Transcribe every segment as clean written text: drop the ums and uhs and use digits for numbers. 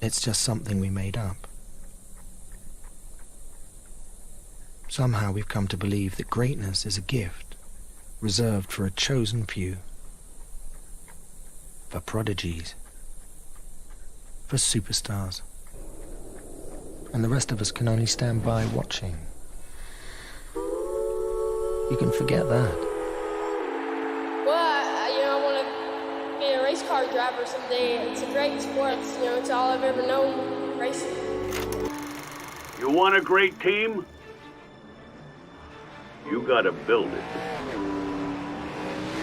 It's just something we made up. Somehow we've come to believe that greatness is a gift, reserved for a chosen few. For prodigies. For superstars. And the rest of us can only stand by watching. You can forget that. Well, I want to be a race car driver someday. It's a great sport. It's all I've ever known, racing. You want a great team? You gotta build it.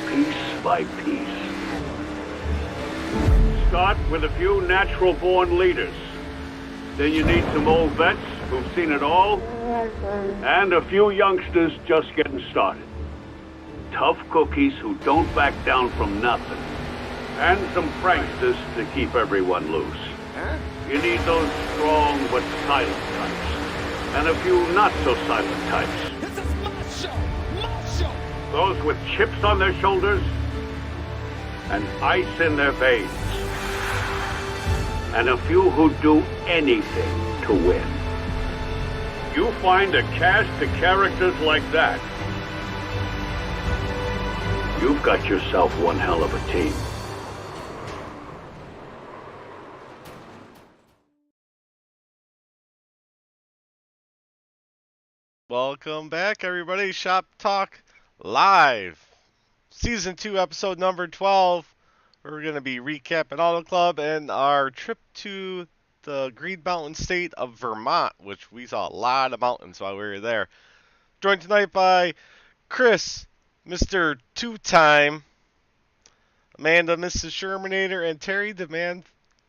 Piece by piece. Start with a few natural-born leaders. Then you need some old vets who've seen it all, and a few youngsters just getting started. Tough cookies who don't back down from nothing. And some pranksters to keep everyone loose. You need those strong but silent types. And a few not-so-silent types. This is my show! My show! Those with chips on their shoulders and ice in their veins. And a few who do anything to win. You find a cast of characters like that, you've got yourself one hell of a team. Welcome back, everybody. Shop Talk Live. Season 2, episode number 12. We're going to be recapping Auto Club and our trip to the Green Mountain state of Vermont, which we saw a lot of mountains while we were there. Joined tonight by Chris, Mr. Two-Time, Amanda, Mrs. Shermanator, and Terry, the Man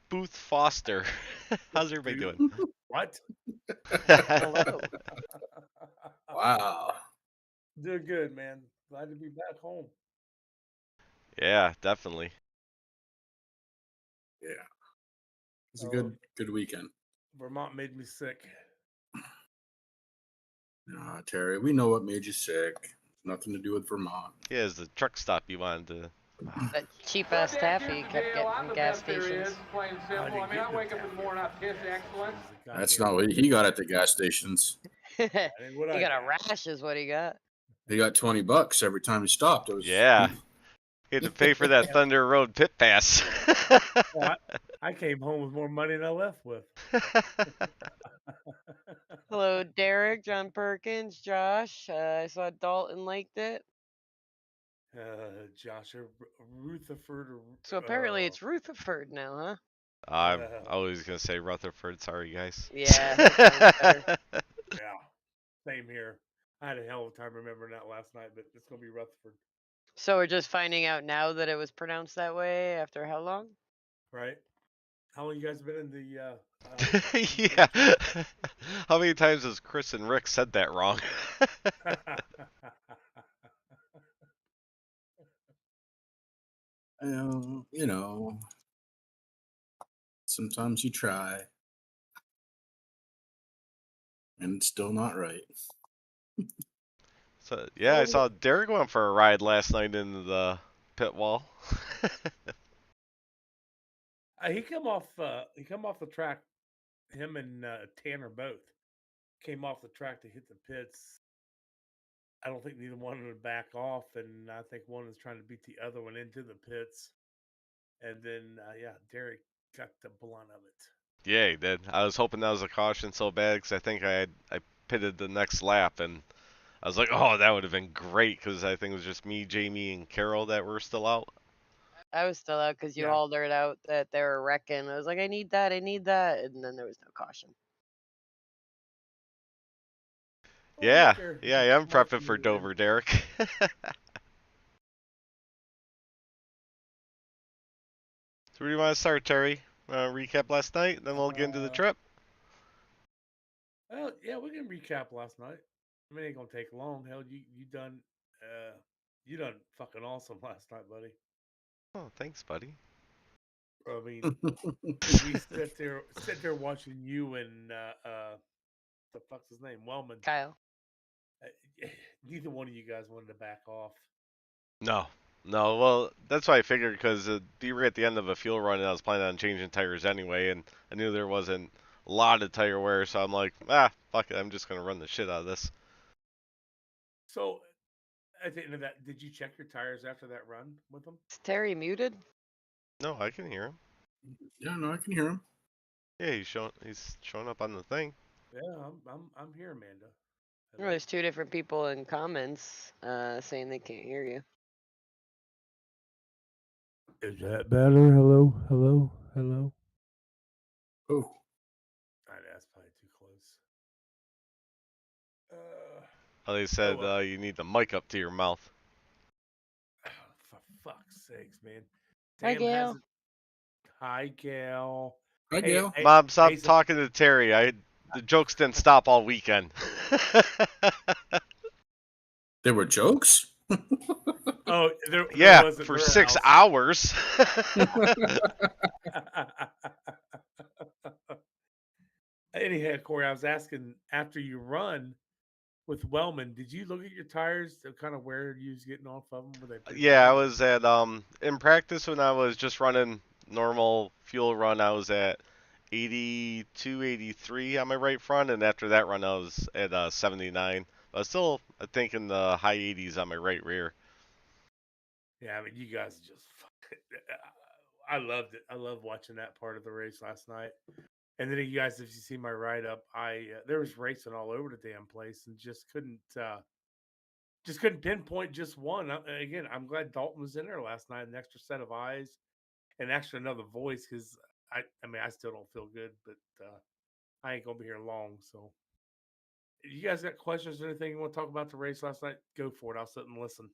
Booth Foster. How's everybody doing? What? Hello. Wow. Doing good, man. Glad to be back home. Yeah, definitely. Yeah. It's a good weekend. Vermont made me sick. Nah, Terry, we know what made you sick. Nothing to do with Vermont. Yeah, it's the truck stop you wanted to. That cheap ass taffy you kept getting from gas stations. Plain simple. I mean, I wake up in the morning, I piss excellence. That's not what he got at the gas stations. He got a rash is what he got. He got $20 every time he stopped. It was Yeah. You had to pay for that Thunder Road pit pass. Well, I came home with more money than I left with. Hello, Derek, John Perkins, Josh. I saw Dalton liked it. Josh, Rutherford. So apparently it's Rutherford now, huh? I'm always going to say Rutherford. Sorry, guys. Yeah. That Yeah. Same here. I had a hell of a time remembering that last night, but it's going to be Rutherford. So we're just finding out now that it was pronounced that way after how long? Right. How long you guys been in the... Yeah. How many times has Chris and Rick said that wrong? you know, sometimes you try, and it's still not right. So yeah, I saw Derek went for a ride last night into the pit wall. He come off the track. Him and Tanner both came off the track to hit the pits. I don't think neither one would back off, and I think one is trying to beat the other one into the pits. And then, Derek got the blunt of it. Yeah, he did. I was hoping that was a caution so bad because I think I pitted the next lap, and I was like, oh, that would have been great because I think it was just me, Jamie, and Carol that were still out. I was still out because you hollered out that they were wrecking. I was like, I need that, and then there was no caution. Yeah, I am prepping for Dover, Derek. So where do you want to start, Terry? Recap last night, then we'll get into the trip. Well, yeah, we can recap last night. I mean, it ain't gonna take long. Hell, you done fucking awesome last night, buddy. Oh, thanks, buddy. I mean, we sit there watching you and the fuck's his name, Wellman. Kyle. Neither one of you guys wanted to back off. No, No, well, that's why I figured because you were at the end of a fuel run and I was planning on changing tires anyway, and I knew there wasn't a lot of tire wear, so I'm like, fuck it, I'm just gonna run the shit out of this. So at the end of that, did you check your tires after that run with them? Is Terry muted? No, I can hear him. Yeah, no, I can hear him. Yeah, he's showing up on the thing. Yeah, I'm here, Amanda. Well, there's two different people in comments saying they can't hear you. Is that better? Hello, hello, hello. Oh, That's probably too close. Oh, they said well. you need the mic up to your mouth. For fuck's sakes, man. Hi, Damn Gail. hasn't. Hi, Gail. hi, Gail. Mom, stop hey, so- talking to Terry. The jokes didn't stop all weekend. There were jokes? Oh, there Yeah, wasn't for her 6 house. hours. Anyhow, Corey, I was asking after you run with Wellman, did you look at your tires to kind of where you was getting off of them? Were they pretty Yeah, I bad? was at in practice when I was just running normal fuel run, I was at 82, 83 on my right front, and after that run I was at 79. But still, I think in the high 80s on my right rear. Yeah, I mean, you guys just. I loved it. I loved watching that part of the race last night. And then you guys, if you see my write up, there was racing all over the damn place, and just couldn't pinpoint just one. Again, I'm glad Dalton was in there last night, an extra set of eyes, and extra another voice because I mean, I still don't feel good, but I ain't gonna be here long. So, if you guys got questions or anything you want to talk about the race last night? Go for it. I'll sit and listen.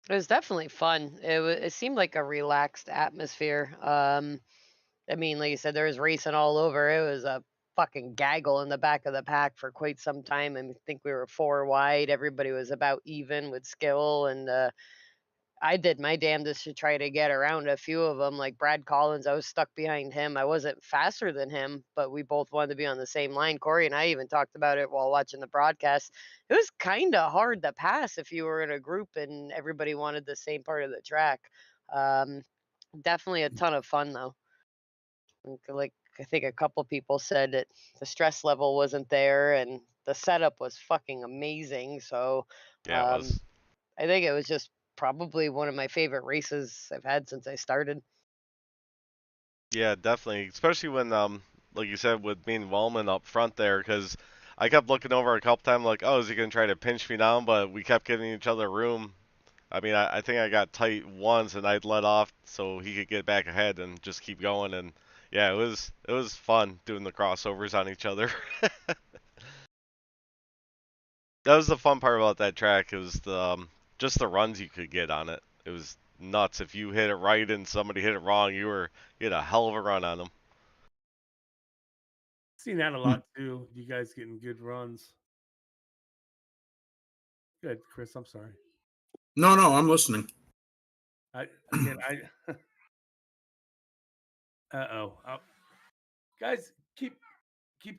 It was definitely fun. It seemed like a relaxed atmosphere. I mean, like you said, there was racing all over. It was a fucking gaggle in the back of the pack for quite some time. I think we were 4 wide. Everybody was about even with skill, and I did my damnedest to try to get around a few of them. Like Brad Collins, I was stuck behind him. I wasn't faster than him, but we both wanted to be on the same line. Corey and I even talked about it while watching the broadcast. It was kind of hard to pass if you were in a group and everybody wanted the same part of the track. Um, Definitely a ton of fun though. Like I think a couple people said that the stress level wasn't there and the setup was fucking amazing. So Yeah, it um, was. I think it was just probably one of my favorite races I've had since I started. Yeah, definitely. Especially when, like you said, with me and Wellman up front there, because I kept looking over a couple times, like, oh, is he gonna try to pinch me down? But we kept giving each other room. I mean, I think I got tight once, and I'd let off so he could get back ahead and just keep going. And yeah, it was fun doing the crossovers on each other. That was the fun part about that track. It was just the runs you could get on it. It was nuts. If you hit it right and somebody hit it wrong, you had a hell of a run on them. Seen that a lot too. You guys getting good runs. Good, Chris. I'm sorry. No, I'm listening. I uh-oh. Guys, keep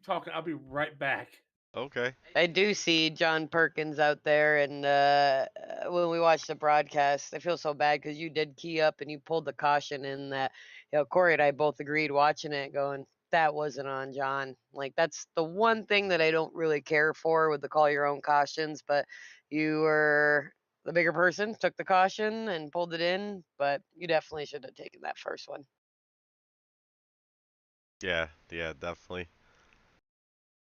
talking. I'll be right back. Okay. I do see John Perkins out there, and when we watch the broadcast, I feel so bad because you did key up and you pulled the caution in that. Corey and I both agreed watching it, going, that wasn't on John. Like that's the one thing that I don't really care for with the call your own cautions, but you were the bigger person, took the caution and pulled it in, but you definitely should have taken that first one. Yeah, definitely.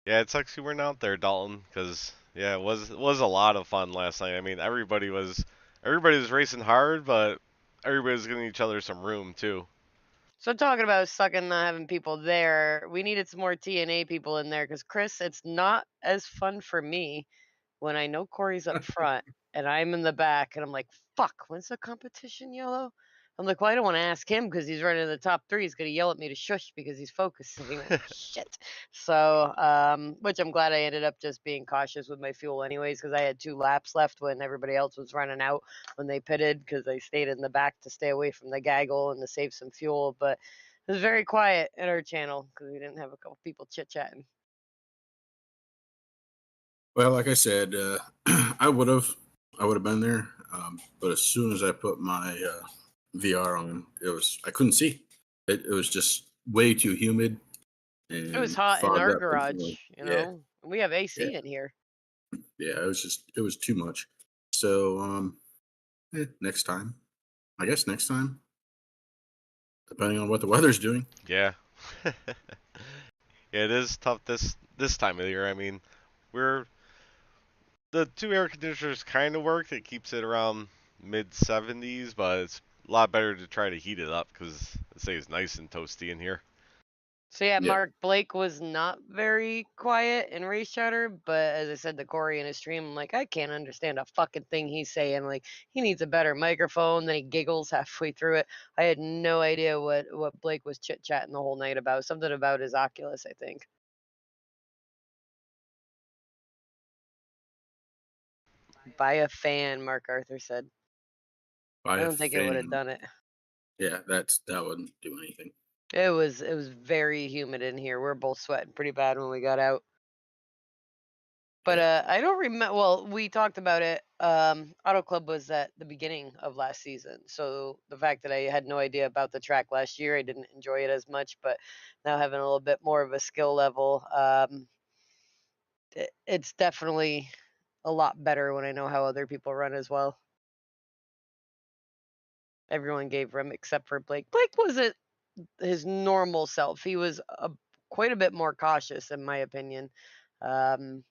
Yeah, it sucks you weren't out there, Dalton, because yeah, it was a lot of fun last night. I mean, everybody was racing hard, but everybody was giving each other some room too. So talking about sucking not having people there, we needed some more T&A people in there because Chris, it's not as fun for me when I know Corey's up front and I'm in the back and I'm like, fuck, when's the competition yellow? I'm like, well, I don't want to ask him because he's running in the top three. He's going to yell at me to shush because he's focusing. Like, shit. So, which I'm glad I ended up just being cautious with my fuel anyways because I had 2 laps left when everybody else was running out when they pitted because I stayed in the back to stay away from the gaggle and to save some fuel. But it was very quiet in our channel because we didn't have a couple people chit-chatting. Well, like I said, I would have I would have been there. But as soon as I put my VR on, I couldn't see. It was just way too humid It was and hot in fogged our up. garage, you Yeah, know. We have yeah, AC in here. yeah. It was too much. So next time, I guess next time, depending on what the weather's doing. Yeah. Yeah, it is tough this time of the year. I mean, we're the two air conditioners kind of work. It keeps it around mid 70s, but it's a lot better to try to heat it up because it stays nice and toasty in here. So yeah, Yeah, Mark Blake was not very quiet in race chatter, but as I said to Corey in his stream, I'm like, I can't understand a fucking thing he's saying. Like, he needs a better microphone. Then he giggles halfway through it. I had no idea what Blake was chit chatting the whole night about. Something about his Oculus, I think. Buy a fan, Mark Arthur said. by I a don't think it would have fan. done it. Yeah, that wouldn't do anything. It was very humid in here. We are both sweating pretty bad when we got out. But Yeah, I don't remember. Well, we talked about it. Auto Club was at the beginning of last season, so the fact that I had no idea about the track last year, I didn't enjoy it as much. But now having a little bit more of a skill level, it's definitely a lot better when I know how other people run as well. Everyone gave rim except for Blake. Blake wasn't his normal self. He was quite a bit more cautious, in my opinion. Um,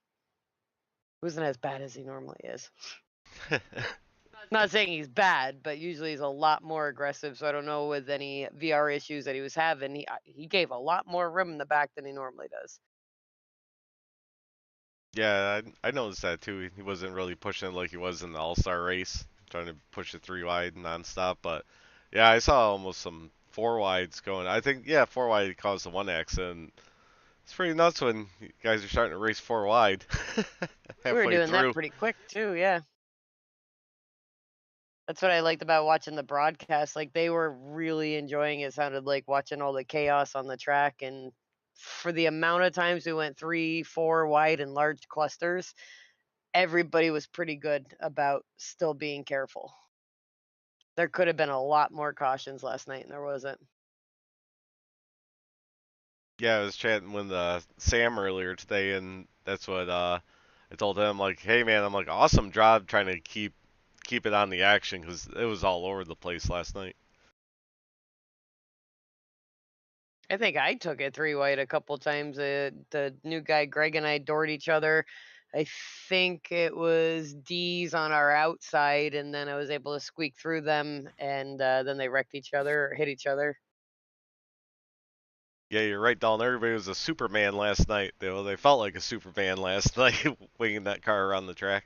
wasn't as bad as he normally is. Not saying he's bad, but usually he's a lot more aggressive. So I don't know with any VR issues that he was having, he gave a lot more rim in the back than he normally does. Yeah, I noticed that too. He wasn't really pushing it like he was in the All-Star race, trying to push it 3 wide nonstop. But yeah, I saw almost some 4 wides going. I think, yeah, 4 wide caused the one accident. It's pretty nuts when you guys are starting to race 4 wide We were halfway doing that through. pretty quick too, yeah. That's what I liked about watching the broadcast. Like they were really enjoying it. Sounded like watching all the chaos on the track. And for the amount of times we went 3, 4 wide in large clusters, everybody was pretty good about still being careful. There could have been a lot more cautions last night, and there wasn't. Yeah, I was chatting with Sam earlier today, and that's what I told him. Like, hey man, I'm like, awesome job trying to keep it on the action because it was all over the place last night. I think I took it 3 wide a couple times. The new guy Greg and I doored each other. I think it was D's on our outside, and then I was able to squeak through them, and then they wrecked each other or hit each other. Yeah, you're right, Dalton. Everybody was a Superman last night. They felt like a Superman last night, winging that car around the track.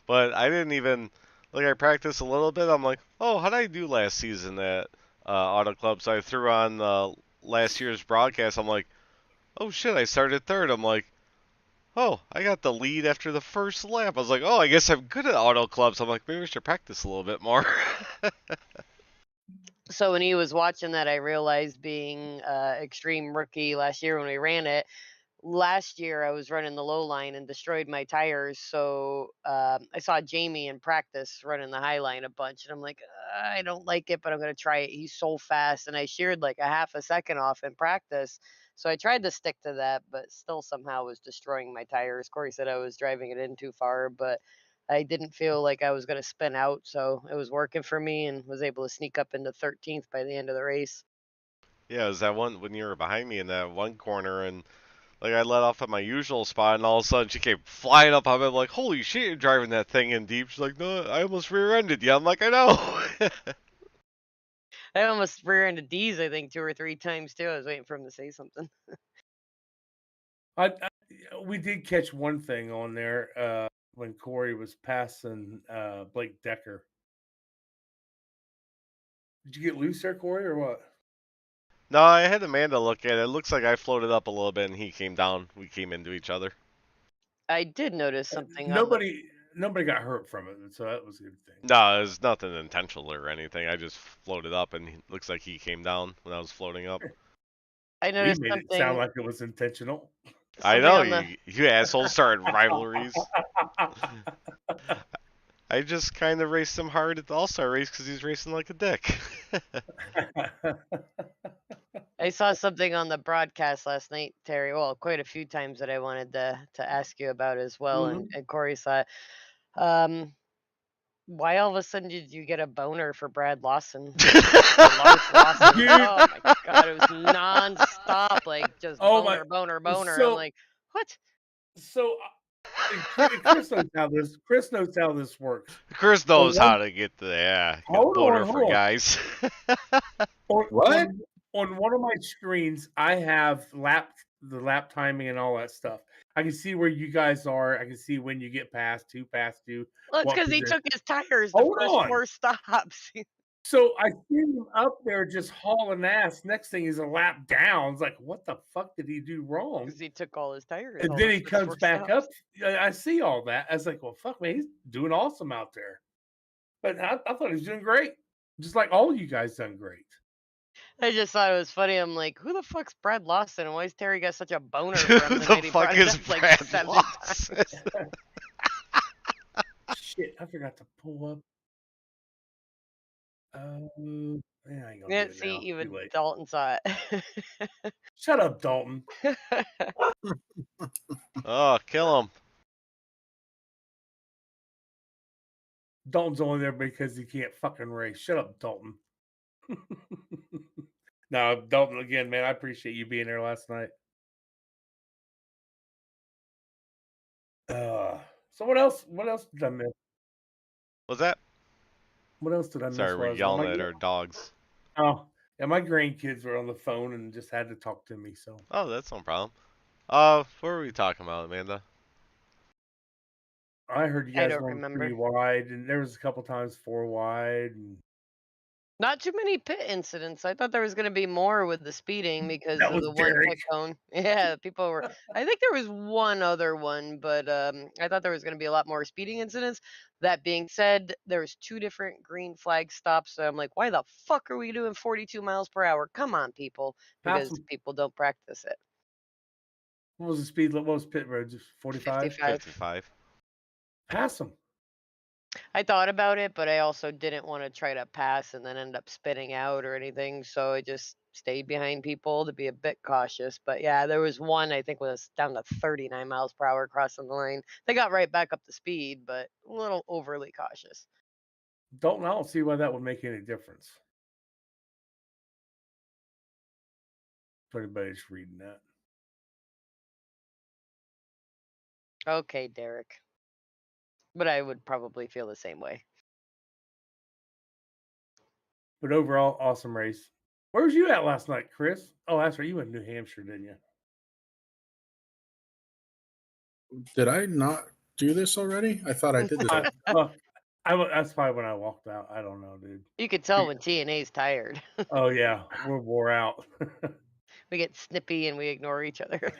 But I didn't even like. I practiced a little bit. I'm like, oh, how did I do last season at Auto Club? So I threw on last year's broadcast. I'm like, oh shit, I started third. I'm like, oh, I got the lead after the first lap. I was like, oh, I guess I'm good at Auto Clubs. I'm like, maybe I should practice a little bit more. So when he was watching that, I realized being extreme rookie last year when we ran it. Last year I was running the low line and destroyed my tires. So I saw Jamie in practice running the high line a bunch, and I'm like, I don't like it, but I'm gonna try it. He's so fast, and I sheared like a half a second off in practice. So I tried to stick to that, but still somehow was destroying my tires. Corey said I was driving it in too far, but I didn't feel like I was going to spin out, so it was working for me and was able to sneak up into 13th by the end of the race. Yeah, it was that one when you were behind me in that one corner, and like I let off at my usual spot, and all of a sudden she came flying up on me. I'm like, holy shit, you're driving that thing in deep. She's like, no, I almost rear-ended you. I'm like, I know. I almost rear-ended D's, I think, 2 or 3 times too. I was waiting for him to say something. We did catch one thing on there when Corey was passing Blake Decker. Did you get loose there, Corey, or what? No, I had Amanda look at it. It looks like I floated up a little bit, and he came down. We came into each other. I did notice something on the. Nobody got hurt from it, so that was a good thing. No, it was nothing intentional or anything. I just floated up, and it looks like he came down when I was floating up. I We noticed made it sound something. like it was intentional. I Something know on the. you assholes started rivalries. I just kind of raced him hard at the All-Star race because he's racing like a dick. I saw something on the broadcast last night, Terry. Well, quite a few times that I wanted to ask you about as well, and Corey saw it. Why all of a sudden did you get a boner for Brad Lawson? Or Lars Lawson? Dude. Oh my god, it was nonstop, like just Oh my- boner. I'm so- like, what? So, and Chris knows how this. Chris knows how this works. Chris knows how to get the Hold boner on, for hold on. guys. What? On one of my screens, I have the lap timing and all that stuff. I can see where you guys are. I can see when you get past two. Well, it's what because he position. took his tires the Hold first on. 4 stops. So I see him up there just hauling ass. Next thing is a lap down. It's like, what the fuck did he do wrong? Because he took all his tires. And all then the he first comes 4 back stops. up. I see all that. I was like, well, fuck, man, he's doing awesome out there. But I thought he was doing great. Just like all you guys done great. I just thought it was funny. I'm like, who the fuck's Brad Lawson? And why is Terry got such a boner for him? Who the fuck is Brad 7 Lawson? times. Shit, I forgot to pull up. Yeah, I ain't gonna Yeah, do it see, now. even Too late. Dalton saw it. Shut up, Dalton. Oh, kill him. Dalton's only there because he can't fucking race. Shut up, Dalton. No, Dalton, again, man, I appreciate you being there last night. So what else? What else did I miss? What's that? What else did I miss? Sorry, we're yelling at our dogs. Oh, yeah, my grandkids were on the phone and just had to talk to me. So. Oh, that's no problem. What were we talking about, Amanda? I heard you I guys don't going remember. 3 wide, and there was a couple times 4 wide. And Not too many pit incidents. I thought there was going to be more with the speeding because That of was the one Derek. pit cone. Yeah, people were. I think there was one other one, but I thought there was going to be a lot more speeding incidents. That being said, there was 2 different green flag stops. So I'm like, why the fuck are we doing 42 miles per hour? Come on, people, because Pass 'em. people don't practice it. What was the speed? What was pit road? Just 45? 55. Pass them. I thought about it, but I also didn't want to try to pass and then end up spitting out or anything. So I just stayed behind people to be a bit cautious. But yeah, there was one I think was down to 39 miles per hour crossing the lane. They got right back up to speed, but a little overly cautious. Dalton, I don't see why that would make any difference. If anybody's reading that. Okay, Derek. But I would probably feel the same way. But overall, awesome race. Where was you at last night, Chris? Oh, that's right. You went to New Hampshire, didn't you? Did I not do this already? I thought I did this. That's probably when I walked out. I don't know, dude. You could tell when T&A's tired. Oh, yeah. We're wore out. We get snippy and we ignore each other.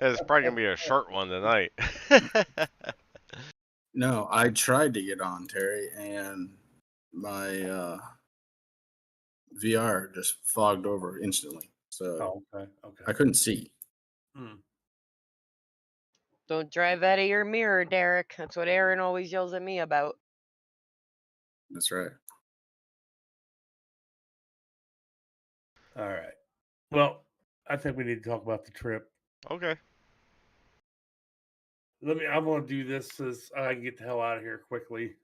It's probably going to be a short one tonight. No, I tried to get on, Terry, and my VR just fogged over instantly. So okay. I couldn't see. Don't drive out of your mirror, Derek. That's what Aaron always yells at me about. That's right. All right. Well, I think we need to talk about the trip. Okay. I'm going to do this so I can get the hell out of here quickly.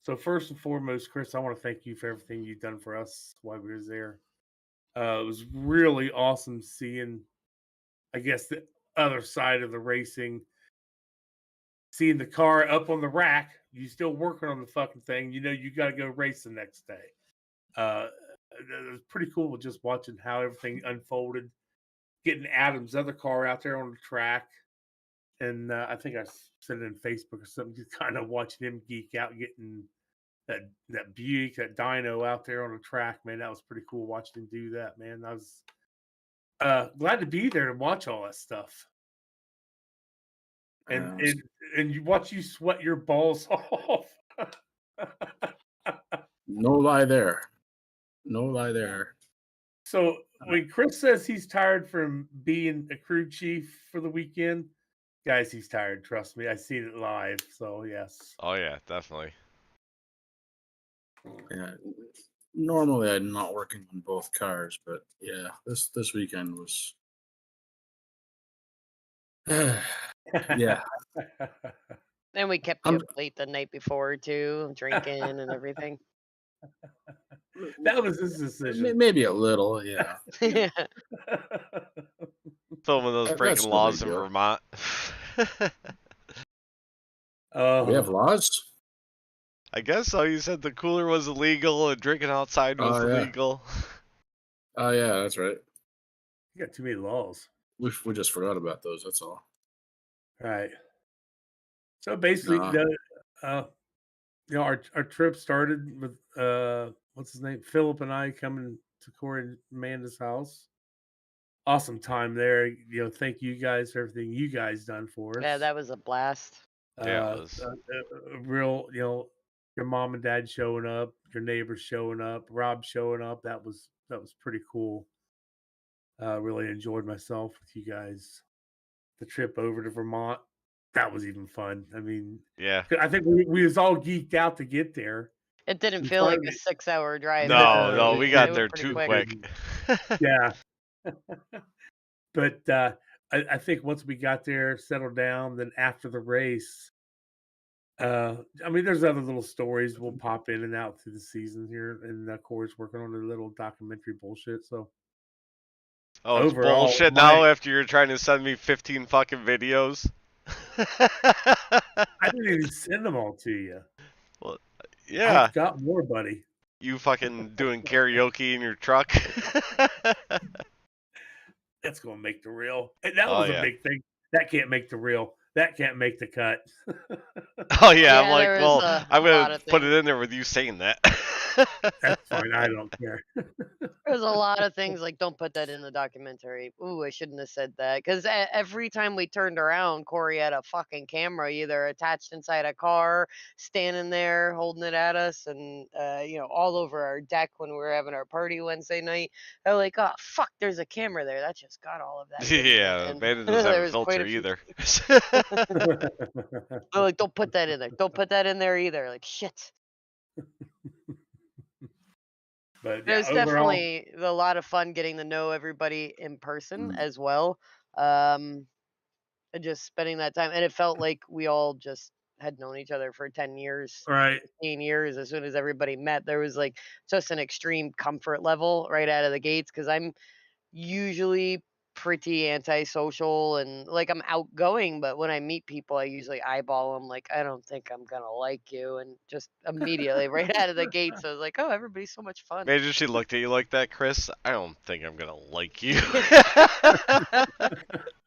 So first and foremost, Chris, I want to thank you for everything you've done for us while we were there. It was really awesome seeing, I guess, the other side of the racing. Seeing the car up on the rack, you still working on the fucking thing. You know you got to go race the next day. It was pretty cool just watching how everything unfolded. Getting Adam's other car out there on the track. And I think I said it in Facebook or something, just kind of watching him geek out, getting that Buick, that dyno out there on the track, man. That was pretty cool watching him do that, man. I was glad to be there and watch all that stuff. And you watch you sweat your balls off. No lie there. No lie there. So when Chris says he's tired from being a crew chief for the weekend, Guys, he's tired. Trust me. I seen it live. So yes. Oh yeah, definitely. Yeah. Normally I'm not working on both cars, but yeah, this weekend was yeah. And we kept you I'm up late the night before too, drinking and everything. That was his decision. maybe a little, yeah. Yeah. Filming those breaking That's no laws big in deal. Vermont. We have Oh, laws? I guess so. You said the cooler was illegal and drinking outside was Oh yeah. illegal. Oh yeah, that's right. you got too many laws. We just forgot about those, that's all. Right. So basically, Nah. our trip started with what's his name, Philip and I coming to Corey and Amanda's house. Awesome time there. Thank you guys for everything you guys done for Yeah, us. that was a blast. Yeah, it was. Real, your mom and dad showing up, your neighbors showing up, Rob showing up. That was pretty cool. Really enjoyed myself with you guys. The trip over to Vermont, that was even fun. I mean, Yeah. I think we was all geeked out to get there. It didn't We feel like a finally, 6-hour drive No, either. no, no, it we It got went there didn't. pretty too It quick. quick. didn't. Yeah. But I think once we got there, settled down, then after the race, I mean, there's other little stories will pop in and out through the season here, and Corey's working on a little documentary bullshit. So Oh, it's overall, bullshit now after you're trying to send me 15 fucking videos. I didn't even send them all to you. Well, yeah, I've got more, buddy. you fucking doing karaoke in your truck. That's gonna make the reel. And that Oh was a yeah. big thing. That can't make the reel. That can't make the cut. Oh yeah, I'm Yeah, like, there was well, a I'm gonna lot of put it things. in there with you saying that. That's fine. I don't care. There's a lot of things like don't put that in the documentary. Ooh, I shouldn't have said that because every time we turned around, Corey had a fucking camera either attached inside a car, standing there holding it at us, and all over our deck when we were having our party Wednesday night. I was like, oh fuck, there's a camera there. That just got all of that video, Yeah, and Amanda doesn't have there a was quite filter a few. either. They're like, don't put that in there. Don't put that in there either. Like shit. But It yeah, was overall, definitely a lot of fun getting to know everybody in person Mm. as well. And just spending that time, and it felt like we all just had known each other for 10 years, right. 15 years. As soon as everybody met, there was like just an extreme comfort level right out of the gates because I'm usually pretty antisocial and like I'm outgoing, but when I meet people, I usually eyeball them like, I don't think I'm gonna like you. And just immediately right out of the gates, I was like, oh, everybody's so much fun. Imagine she looked at you like that, Chris. I don't think I'm gonna like you.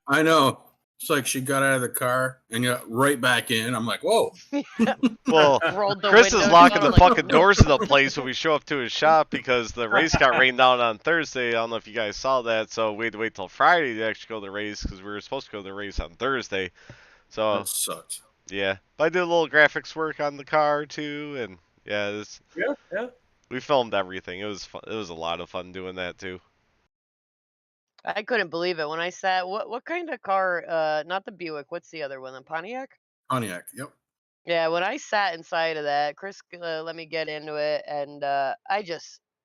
I know. It's like she got out of the car and got right back in. I'm like, whoa. Well, Rolled the Chris is windows locking down, the like, fucking doors of the place when we show up to his shop because the race got rained out on Thursday. I don't know if you guys saw that, so we had to wait till Friday to actually go to the race because we were supposed to go to the race on Thursday. So That sucks. yeah, but I did a little graphics work on the car too, and yeah, Yeah. we filmed everything. It was fun. It was a lot of fun doing that too. I couldn't believe it when I sat. What kind of car? Not the Buick. What's the other one? The Pontiac. Pontiac. Yep. Yeah, when I sat inside of that, Chris let me get into it, and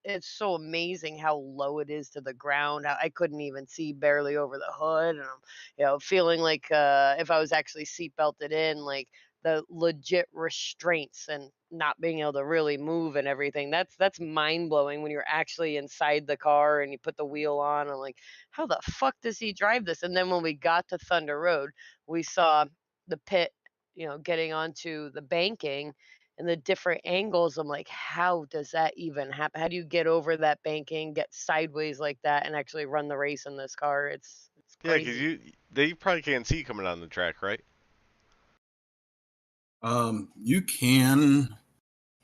it's so amazing how low it is to the ground. I couldn't even see barely over the hood, and I'm, feeling like if I was actually seat belted in, like the legit restraints and not being able to really move and everything. That's mind blowing when you're actually inside the car and you put the wheel on. I'm like, how the fuck does he drive this? And then when we got to Thunder Road, we saw the pit getting onto the banking and the different angles. I'm like, how does that even happen? How do you get over that banking, get sideways like that, and actually run the race in this car? It's Yeah, because crazy. they probably can't see you coming on the track, right?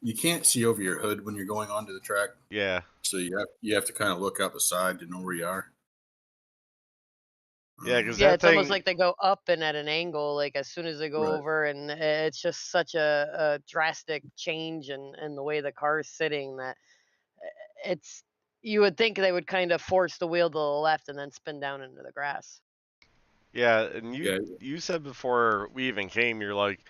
You can't see over your hood when you're going onto the track, Yeah. so you have to kind of look out the side to know where you are. Yeah, because Yeah, that it's almost thing. like they go up and at an angle, like as soon as they go Right. over, and it's just such a drastic change in the way the car is sitting that it's you would think they would kind of force the wheel to the left and then spin down into the grass. Yeah, and Yeah, you said before we even came, you're like,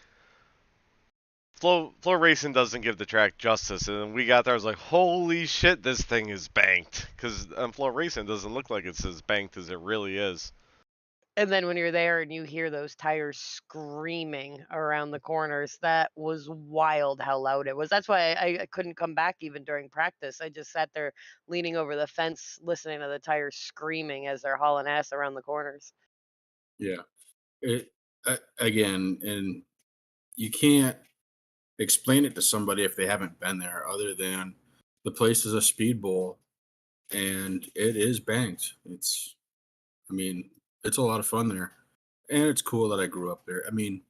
Flow Racing doesn't give the track justice, and then we got there, I was like, holy shit, this thing is banked, because Flow Racing doesn't look like it's as banked as it really is. And then when you're there and you hear those tires screaming around the corners, that was wild how loud it was. That's why I couldn't come back even during practice. I just sat there leaning over the fence, listening to the tires screaming as they're hauling ass around the corners. yeah. Again, and you can't explain it to somebody if they haven't been there, other than the place is a speed bowl and it is banked. I mean, it's a lot of fun there, and it's cool that I grew up there. I mean,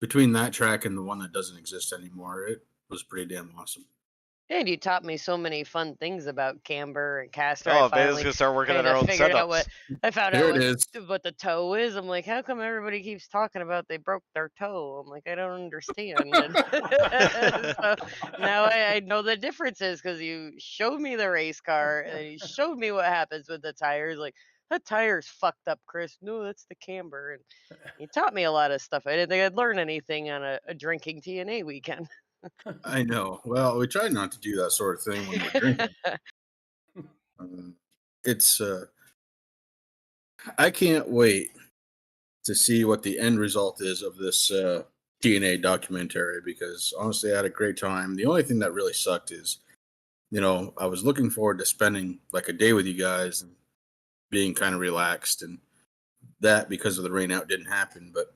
between that track and the one that doesn't exist anymore, it was pretty damn awesome. And you taught me so many fun things about camber and caster. I Oh, Veda's finally gonna start working on kind our of own figured out what setups. I found There out it is. what the toe is. I'm like, how come everybody keeps talking about they broke their toe? I'm like, I don't understand. And so now I know the differences because you showed me the race car and you showed me what happens with the tires. Like that tire's fucked up, Chris. No, that's the camber. And you taught me a lot of stuff. I didn't think I'd learn anything on a drinking T&A weekend. I know. Well, we try not to do that sort of thing when we're drinking. Um, it's I can't wait to see what the end result is of this TNA documentary, because honestly, I had a great time. The only thing that really sucked is, I was looking forward to spending like a day with you guys and being kind of relaxed, and that because of the rain out didn't happen. But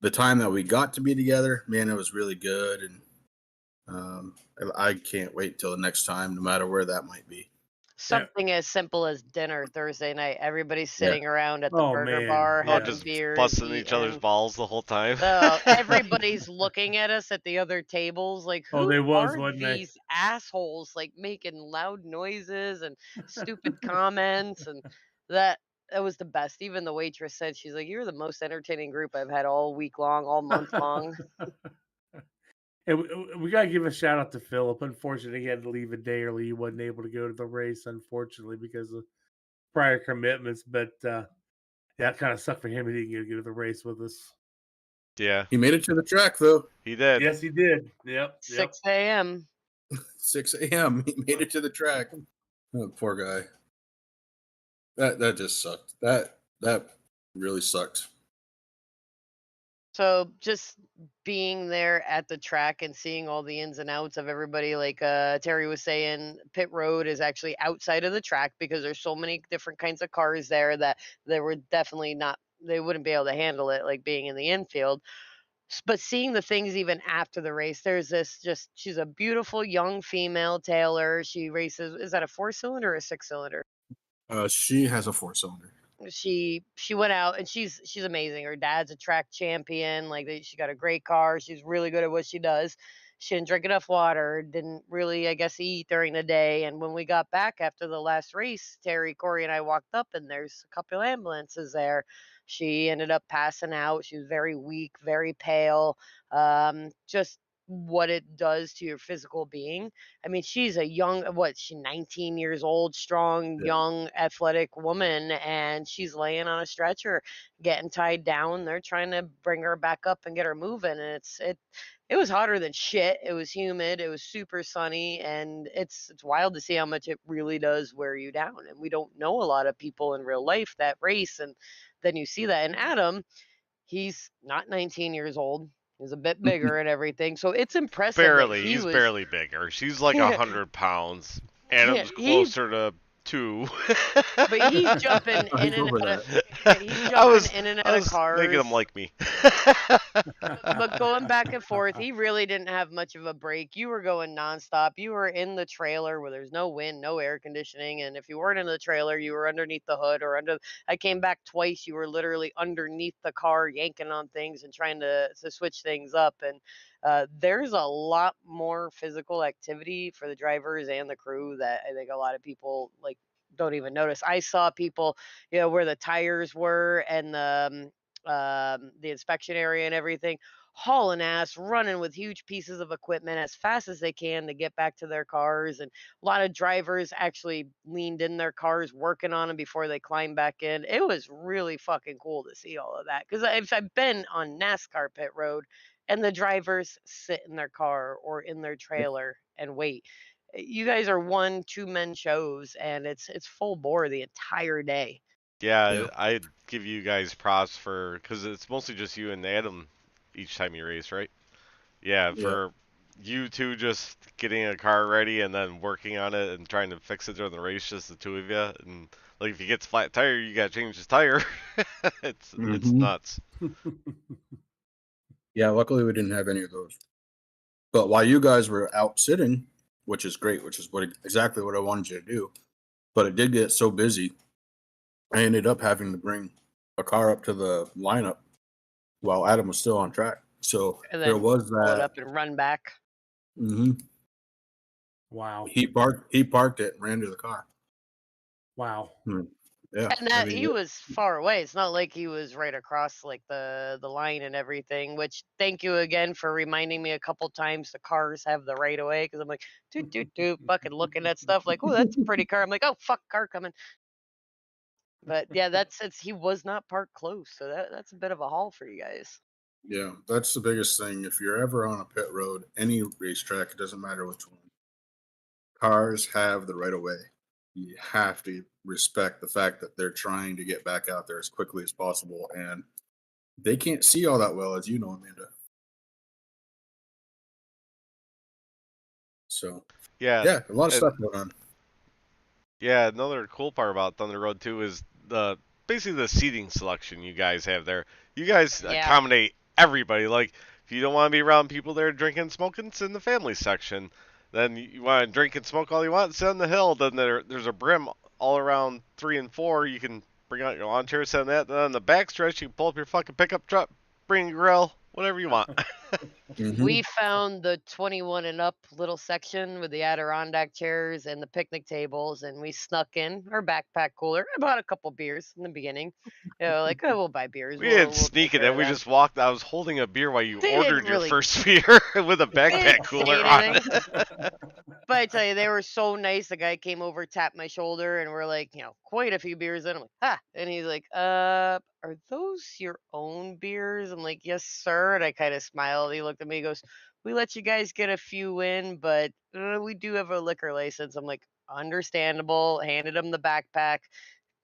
the time that we got to be together, man, it was really good, and I can't wait till the next time, no matter where that might be. Yeah. Something as simple as dinner Thursday night. Everybody's Yeah. sitting around at the Oh burger man, bar Oh, yeah. having just beers, busting each other's eating. balls the whole time. Everybody's looking at us at the other tables like, Oh, who they was, are wasn't they? these assholes like making loud noises and stupid comments and that that was the best. Even the waitress said she's like, "You're the most entertaining group I've had all week long, all month long." And we gotta give a shout out to Philip. Unfortunately, he had to leave a day early. He wasn't able to go to the race, unfortunately, because of prior commitments. But yeah, it kind of sucked for him. He didn't get to go to the race with us. Yeah, He made it to the track though. he did. Yes, he did. Yep, yep. 6 a.m. 6 a.m. He made it to the track. Oh, poor guy. That just sucked. That really sucked. So just being there at the track and seeing all the ins and outs of everybody, like Terry was saying, pit road is actually outside of the track because there's so many different kinds of cars there that they were definitely not, they wouldn't be able to handle it like being in the infield. But seeing the things even after the race, there's this just, she's a beautiful young female Taylor. She races, is that a 4 cylinder or a 6 cylinder? She has a 4 cylinder. She went out and she's amazing. Her dad's a track champion. Like she got a great car. She's really good at what she does. She didn't drink enough water. Didn't really, I guess, eat during the day. And when we got back after the last race, Terry, Corey, and I walked up, and there's a couple ambulances there. She ended up passing out. She was very weak, very pale. Just what it does to your physical being. I mean, she's a young, what, she 19 years old, strong, Yeah. young, athletic woman, and she's laying on a stretcher, getting tied down. They're trying to bring her back up and get her moving. And it was hotter than shit. It was humid. It was super sunny, and it's wild to see how much it really does wear you down. And we don't know a lot of people in real life that race, and then you see that. And Adam, he's not 19 years old. He's a bit bigger and everything. So it's impressive that Barely. he He's was barely bigger. She's like 100 pounds. Adam's he closer to 2. but he's jumping Oh, in he's and over out of that. he's I jumping was in and I out of was making him cars. like me. But going back and forth, he really didn't have much of a break. You were going nonstop. You were in the trailer where there's no wind, no air conditioning, and if you weren't in the trailer, you were underneath the hood or under. I came back twice. You were literally underneath the car, yanking on things and trying to switch things up. And there's a lot more physical activity for the drivers and the crew that I think a lot of people like don't even notice. I saw people, where the tires were and the inspection area and everything. hauling ass, running with huge pieces of equipment as fast as they can to get back to their cars. And a lot of drivers actually leaned in their cars working on them before they climbed back in. It was really fucking cool to see all of that because I've been on NASCAR pit road and the drivers sit in their car or in their trailer and wait. You guys are 1-2 men shows and it's full bore the entire day. Yeah, Yeah. I'd give you guys props for because it's mostly just you and Adam each time you race, right? Yeah, Yeah. for you two just getting a car ready and then working on it and trying to fix it during the race, just the two of you. And like if he gets flat tire, you gotta change his tire. It's Hmm. nuts. Yeah. Luckily, we didn't have any of those. But while you guys were out sitting, which is great, which is exactly what I wanted you to do, but it did get so busy, I ended up having to bring a car up to the lineup while Adam was still on track. So And there then was pull it that. up and run back. Hmm. Wow. He parked it and ran to the car. Wow. Yeah. And I that mean, he was far away. It's not like he was right across like the line and everything. Which thank you again for reminding me a couple times the cars have the right of way because I'm like doot doot doot, fucking looking at stuff like oh that's a pretty car. I'm like oh fuck car coming. But yeah, that's it's he was not parked close, so that's a bit of a haul for you guys. yeah, that's the biggest thing. If you're ever on a pit road, any racetrack, it doesn't matter which one, cars have the right of way. You have to respect the fact that they're trying to get back out there as quickly as possible, and they can't see all that well, as you know, Amanda. So, Yeah, yeah, a lot of and stuff going on. yeah, another cool part about Thunder Road 2 is the basically the seating selection you guys have there. You guys Yeah. accommodate everybody. Like if you don't want to be around people there drinking and smoking, it's in the family section. Then you want to drink and smoke all you want, sit on the hill. Then there's a brim all around 3 and 4. You can bring out your lawn chair, sit on that. Then on the back stretch, you can pull up your fucking pickup truck, bring a grill, whatever you want. Hmm. We found the 21 and up little section with the Adirondack chairs and the picnic tables, and we snuck in our backpack cooler. I bought a couple beers in the beginning. Like, oh, we'll buy beers. We didn't We'll take sneak it care in. of We them. just walked. I was holding a beer while you They didn't ordered your really first beer with a they backpack didn't say cooler on anything. it. But I tell you, they were so nice. The guy came over, tapped my shoulder, and we're like, quite a few beers in. I'm like, ha. And he's like, are those your own beers? I'm like, yes, sir. And I kind of smiled. He looked at me, he goes, we let you guys get a few in, but we do have a liquor license. I'm like, understandable. Handed him the backpack,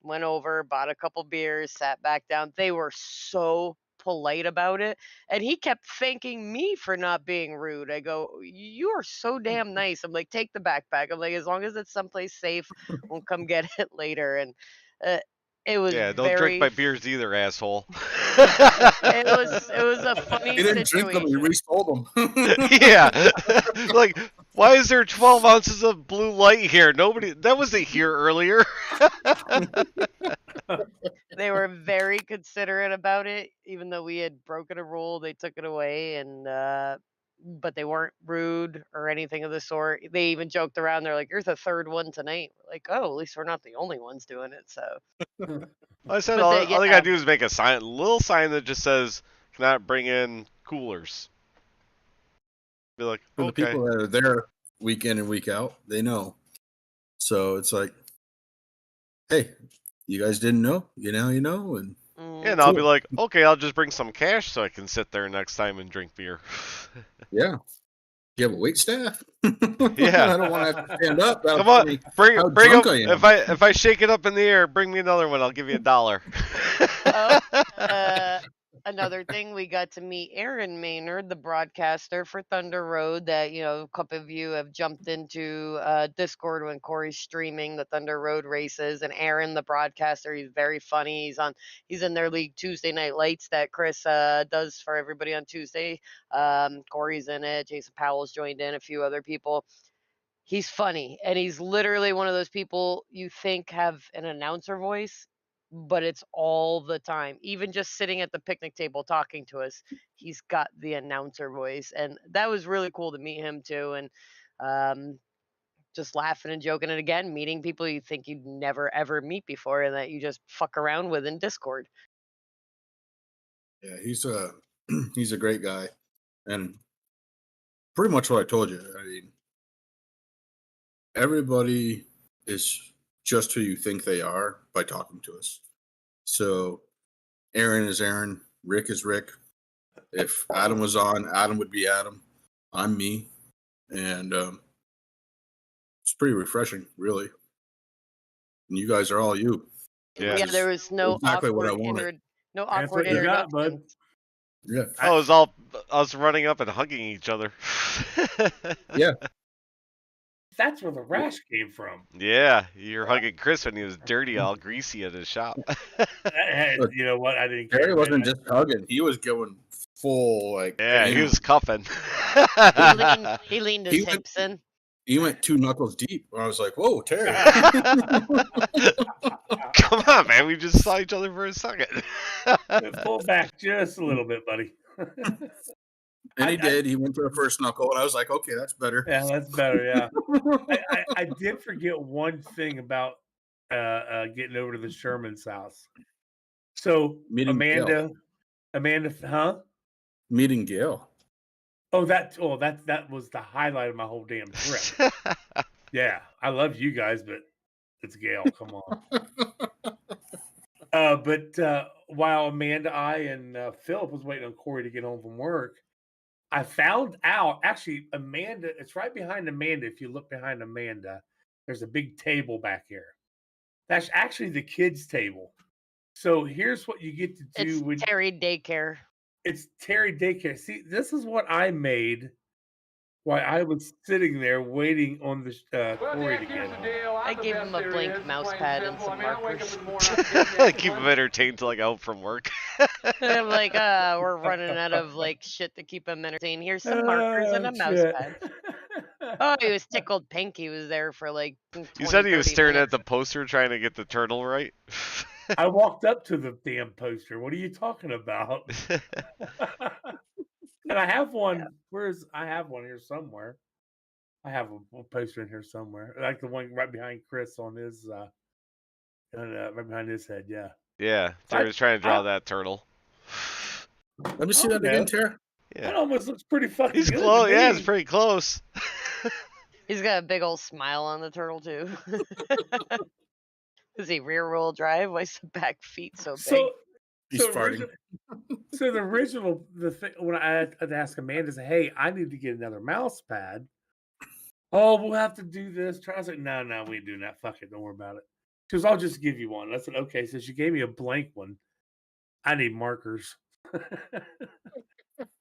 went over, bought a couple beers, sat back down. They were so polite about it. And he kept thanking me for not being rude. I go, you are so damn nice. I'm like, take the backpack. I'm like, as long as it's someplace safe, we'll come get it later. And uh, it was Yeah, don't drink my very, beers either, asshole. it was a funny He didn't drink them; he situation. resold them. Yeah. Like, why is there 12 ounces of blue light here? Nobody, that wasn't here earlier. They were very considerate about it, even though we had broken a rule. They took it away, and but they weren't rude or anything of the sort. They even joked around. They're like, "You're the third one tonight." We're like, "Oh, at least we're not the only ones doing it." So, I said but all they yeah, gotta do is make a sign, little sign that just says, cannot bring in coolers. Be like, For the okay. people that are there week in and week out, they know. So it's like, hey, you guys didn't know, you know, and Yeah, and I'll be cool. like, okay, I'll just bring some cash so I can sit there next time and drink beer. Yeah. You have a wait staff? Yeah. I don't want to have to stand up. That'll Come tell on, me bring how bring drunk them. I If am. I shake it up in the air, bring me another one. I'll give you $1. oh, uh, another thing, we got to meet Aaron Maynard, the broadcaster for Thunder Road. That a couple of you have jumped into Discord when Corey's streaming the Thunder Road races, and Aaron, the broadcaster, he's very funny. He's in their league Tuesday Night Lights that Chris does for everybody on Tuesday. Corey's in it. Jason Powell's joined in. A few other people. He's funny, and he's literally one of those people you think have an announcer voice, but it's all the time. Even just sitting at the picnic table talking to us, he's got the announcer voice, and that was really cool to meet him too. And um, just laughing and joking, and again, meeting people you think you'd never ever meet before, and that you just fuck around with in Discord. Yeah, he's a he's a great guy. And pretty much what I told you. I mean, everybody is just who you think they are by talking to us. So Aaron is Aaron, Rick is Rick. If Adam was on, Adam would be Adam. I'm me. And it's pretty refreshing, really. And you guys are all you. Yeah. Yeah, there was no exactly what I awkward wanted. no That's awkward what you got, bud. introductions. Yeah. Oh, it was all us running up and hugging each other. Yeah. That's where the rash came from. Yeah, you're hugging Chris when he was dirty, all greasy at his shop. Hey, Look, you know what? I didn't Gary care. wasn't man. just hugging; he was going full like. Yeah, he in. was cuffing. He leaned his He went- hips in. He went 2 knuckles deep. I was like, "Whoa, Terry!" Come on, man. We just saw each other for a second. Pull back just a little bit, buddy. And he did. He went to the first knuckle, and I was like, "Okay, that's better." Yeah, that's better. Yeah, I did forget one thing about getting over to the Sherman's house. So Meeting Gail. Amanda, huh? Meeting Gail. Oh, that was the highlight of my whole damn trip. Yeah, I love you guys, but it's Gail. Come on. But while Amanda, I, and Philip was waiting on Corey to get home from work, I found out actually Amanda. It's right behind Amanda. If you look behind Amanda, there's a big table back here. That's actually the kids' table. So here's what you get to do It's when Terry Daycare. it's Terry Daycare. See, this is what I made while I was sitting there waiting on the Corey to get home. I gave him a blank mouse pad and some markers. Keep him entertained till I get home from work. I'm like, we're running out of like shit to keep him entertained. Here's some markers and a mouse shit. pad. Oh, he was tickled pink. He was there for like 20, You said he was 30 staring minutes. at the poster trying to get the turtle right. I walked up to the damn poster. What are you talking about? And I have one. I have one here somewhere. I have a poster in here somewhere, like the one right behind Chris on his, right behind his head. Yeah. Yeah, Terry was trying to draw that turtle. Let me see that again, Terry. That Yeah, almost looks pretty fucking he's good. close. to Yeah, me. it's pretty close. He's got a big old smile on the turtle too. Is he rear wheel drive? Why is the back feet so big? He's farting. So the thing when I had to ask Amanda, say, "Hey, I need to get another mouse pad." Oh, we'll have to do this. I was like, "No, we ain't doing that. Fuck it, don't worry about it." She goes, "I'll just give you one." I said, "Okay." So she gave me a blank one. I need markers.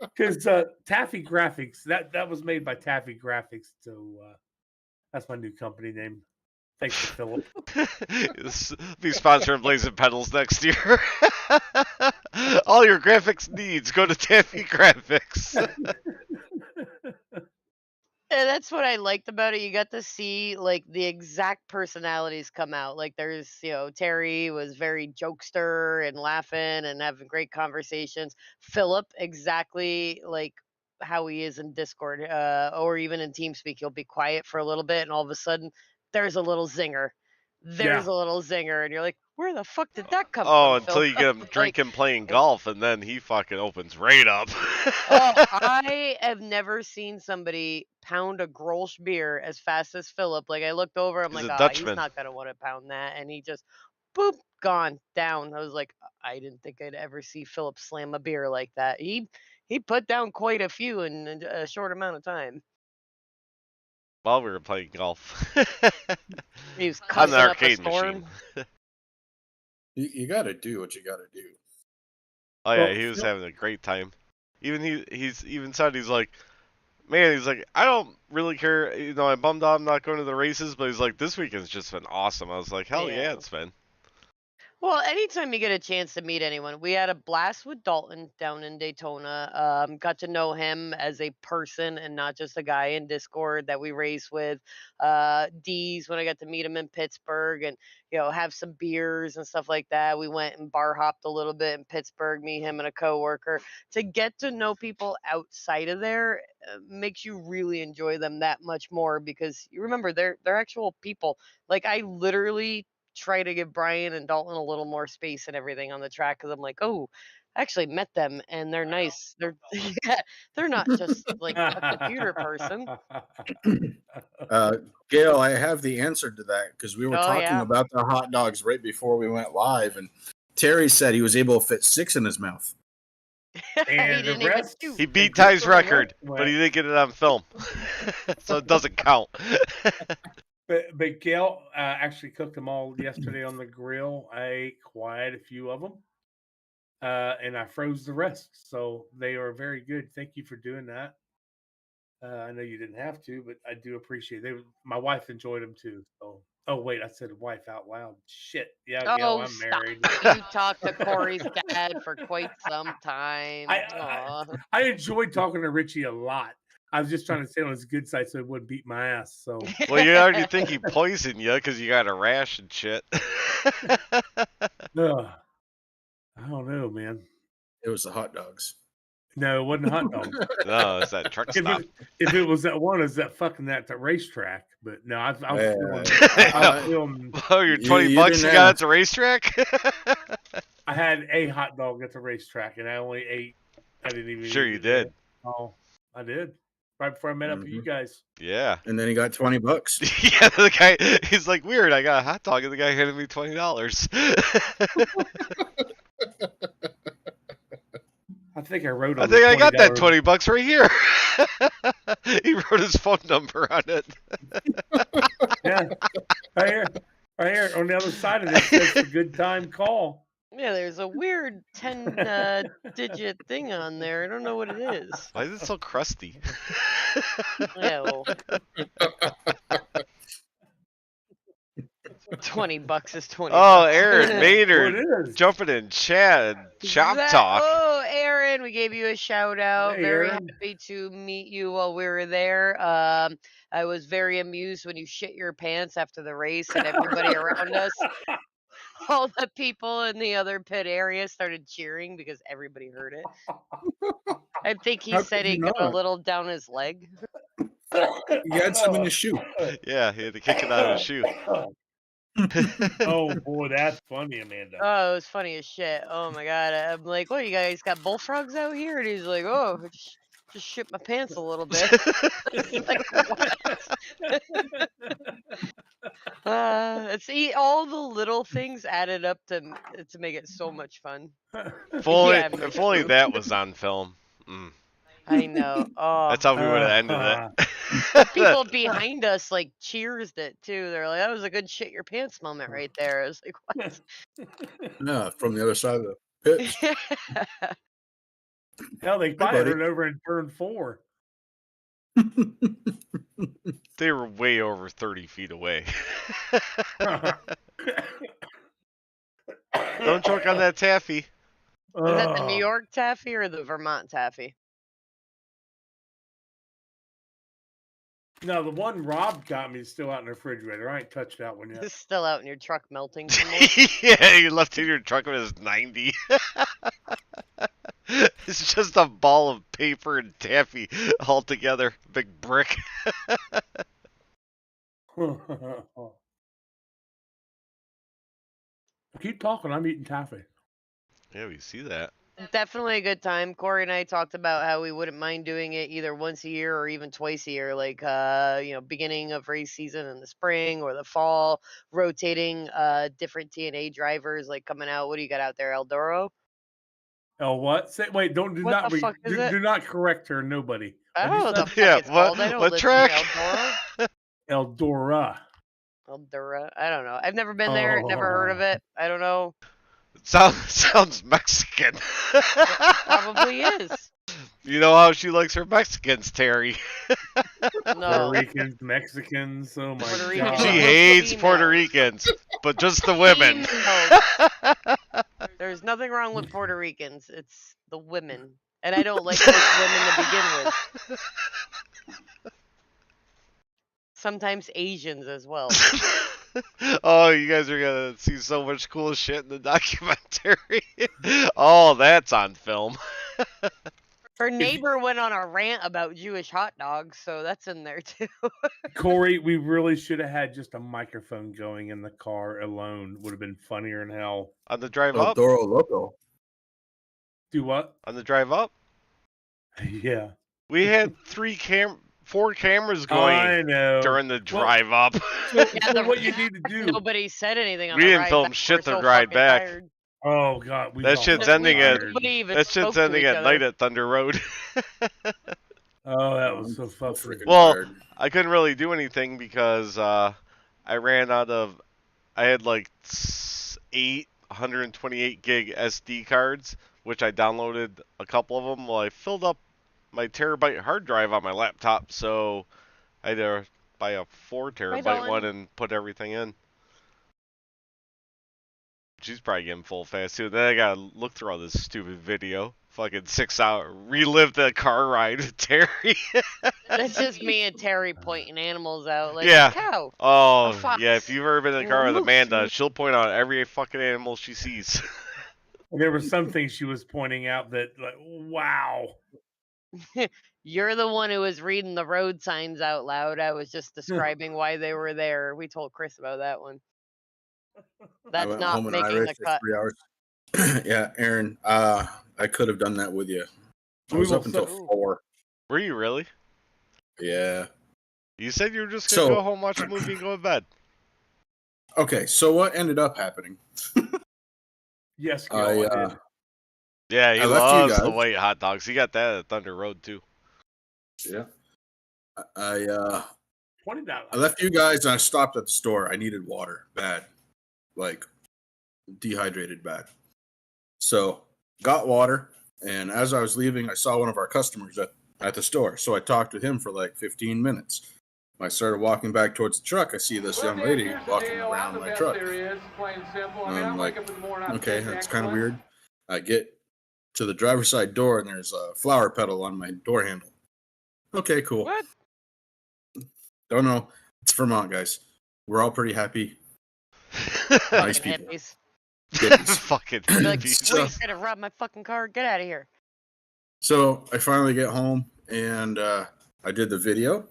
Because Taffy Graphics, that was made by Taffy Graphics. So that's my new company name. Thanks to Philip. Be sponsoring Blazing Pedals next year. All your graphics needs go to Taffy Graphics. And that's what I liked about it. You got to see like the exact personalities come out. Like there's, Terry was very jokester and laughing and having great conversations. Philip, exactly like how he is in Discord, or even in TeamSpeak. He'll be quiet for a little bit, and all of a sudden, there's a little zinger. There's a little zinger, and you're like, where the fuck did that come Oh, from? until you get him drinking, playing golf, and then he fucking opens right up. I have never seen somebody pound a Grolsch beer as fast as Philip. Like I looked over, I'm He's like, a he's Dutchman. not gonna want to pound that, and he just, boop, gone down. I was like, I didn't think I'd ever see Philip slam a beer like that. He put down quite a few in a short amount of time. While we were playing golf. He was On cussing the up a arcade storm. machine. You got to do what you got to do. Oh yeah, Well, he was Phil- having a great time. He's even said he's like, man, he's like, I don't really care. I'm bummed out I'm not going to the races, but he's like, this weekend's just been awesome. I was like, hell yeah, Yeah. it's been. Well, anytime you get a chance to meet anyone, we had a blast with Dalton down in Daytona. Got to know him as a person and not just a guy in Discord that we race with. D's when I got to meet him in Pittsburgh and have some beers and stuff like that. We went and bar hopped a little bit in Pittsburgh. Me, him, and a coworker. To get to know people outside of there makes you really enjoy them that much more because you remember they're actual people. Like I literally try to give Brian and Dalton a little more space and everything on the track because I'm like, oh, actually met them, and they're nice. They're yeah, they're not just like a computer person. Gail, I have the answer to that because we were Oh talking yeah. about the hot dogs right before we went live, and Terry said he was able to fit 6 in his mouth. He And the didn't even rest, chew. He beat Chris Ty's on the rest record, went. but he didn't get it on film, so it doesn't count. But Gail actually cooked them all yesterday on the grill. I ate quite a few of them, and I froze the rest. So they are very good. Thank you for doing that. I know you didn't have to, but I do appreciate it. My wife enjoyed them too. So, oh wait, I said wife out loud. Shit, yeah, Gail, Oh, I'm stop married. it. You talked to Corey's dad for quite some time. I enjoyed talking to Richie a lot. I was just trying to stay on his good side so he wouldn't beat my ass. So, Well, you already think he poisoned you because you got a rash and shit. I don't know, man. It was the hot dogs. No, it wasn't a hot dog. No, it's that truck stop. If it was that one, is that fucking that racetrack? But no, I was feeling. Oh, your 20 bucks you got at the racetrack? I had a hot dog at the racetrack, and I only ate. I didn't even. Sure, you did. Oh, I did. Right before I met up with you guys. Yeah. And then he got 20 bucks. Yeah, the guy, he's like, weird, I got a hot dog, and the guy handed me $20. I think I wrote. I think I got that $20 right here. He wrote his phone number on it. Yeah, right here on the other side of this says a good time call. Yeah, there's a weird 10-digit thing on there. I don't know what it is. Why is it so crusty? No. $20 is 20. Oh, Aaron Maynard jumping in chat and shop talk. Oh, Aaron, we gave you a shout out. Hey, very Aaron. happy to meet you while we were there. I was very amused when you shit your pants after the race and everybody around us, all the people in the other pit area started cheering because everybody heard it. I think he said he got a little down his leg. He had some in his shoe. Yeah, he had to kick it out of his shoe. Oh boy, that's funny, Amanda. Oh, it was funny as shit. Oh my god. I'm like, what, you guys got bullfrogs out here? And he's like, oh, I just shit my pants a little bit. Like, what? It's all the little things added up to make it so much fun. If only that was on film. I know. Oh, that's how we would have ended it. The people behind us like cheers it too. They're like, that was a good shit your pants moment right there. I was like, what? Yeah, from the other side of the pit. Hell, they fired it over in turn 4. They were way over 30 feet away. Don't choke on that taffy. Is that the New York taffy or the Vermont taffy? No, the one Rob got me is still out in the refrigerator. I ain't touched that one yet. It's still out in your truck melting. Yeah, you left it in your truck when it was 90. It's just a ball of paper and taffy all together. Big brick. Keep talking. I'm eating taffy. Yeah, we see that. Definitely a good time. Corey and I talked about how we wouldn't mind doing it either once a year or even twice a year, like beginning of race season in the spring or the fall, rotating different T&A drivers like coming out. What do you got out there, Eldoro? Oh, what? Say, wait, do not correct her, nobody. I don't know what the fuck it's called. I don't what listen track? to Eldora. Eldora. I don't know. I've never been there. Never heard of it. I don't know. Sounds Mexican. It probably is. You know how she likes her Mexicans, Terry. No. Puerto Ricans, Mexicans. Oh my god. She hates Puerto Ricans, but just the women. There's nothing wrong with Puerto Ricans. It's the women. And I don't like those women to begin with. Sometimes Asians as well. Oh, you guys are gonna see so much cool shit in the documentary. Oh, that's on film. Her neighbor went on a rant about Jewish hot dogs, so that's in there too. Corey, we really should have had just a microphone going in the car alone. Would have been funnier than hell. On the drive up? Doro Loco. Do what? on the drive up. Yeah. We had 4 cameras going I know. during the Well, drive up. So, Yeah, so what you need to do? Nobody said anything on We the didn't ride film back. shit We're the so ride fucking back. Oh God, we That all shit's fucking ending at tired. Nobody even that shit's spoke to ending each at other. night at Thunder Road. Oh, that I'm was so so fucking. freaking Well, tired. I couldn't really do anything because I ran out of. I had like 8 128 gig SD cards, which I downloaded a couple of them. Well, I filled up my terabyte hard drive on my laptop, so I had to buy a 4 terabyte one Dylan. and put everything in. She's probably getting full fast too. Then I gotta look through all this stupid video. Fucking 6 hour relive the car ride with Terry. That's just me and Terry pointing animals out, like Yeah. a cow, a Oh fox, yeah, if you've ever been in a a car with moose. Amanda, she'll point out every fucking animal she sees. There were some things she was pointing out that, like, wow. You're the one who was reading the road signs out loud. I was just describing why they were there. We told Chris about that one. I That's went not home and I making the raced for cut. 3 hours. Yeah, Aaron, I could have done that with you. I We was will up until so- 4. Were you really? Yeah. You said you were just gonna So- go home, watch a movie, and go to bed. Okay, so what ended up happening? Yes, Gil, I did. Yeah, he I left you loves the guys. white hot dogs. He got that at Thunder Road too. Yeah. I $20. I left you guys and I stopped at the store. I needed water bad, like dehydrated bad. So got water, and as I was leaving, I saw one of our customers at the store. So I talked with him for like 15 minutes. When I started walking back towards the truck, I see this young lady walking around my truck. I'm like, okay, that's kind of weird. I get to the driver's side door, and there's a flower petal on my door handle. Okay, cool. What? Don't know. It's Vermont, guys. We're all pretty happy. Nice Fucking people. hippies. Hippies. Fucking Be like, hippies. So- wait, you're gonna rob my fucking car? Get out of here. So I finally get home, and I did the video.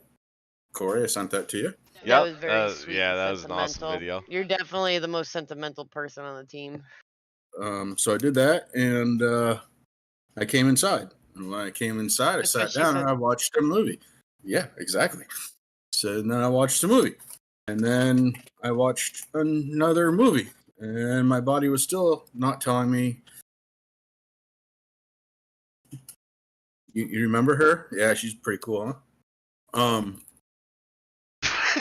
Corey, I sent that to you. That Yep, was very sweet. yeah, and that was an awesome sentimental. video. You're definitely the most sentimental person on the team. So I did that, and I came inside. And when I came inside, I That's what sat she down said. and I watched a movie. Yeah, exactly. So then I watched a movie, and then I watched another movie, and my body was still not telling me. You remember her? Yeah, she's pretty cool, huh?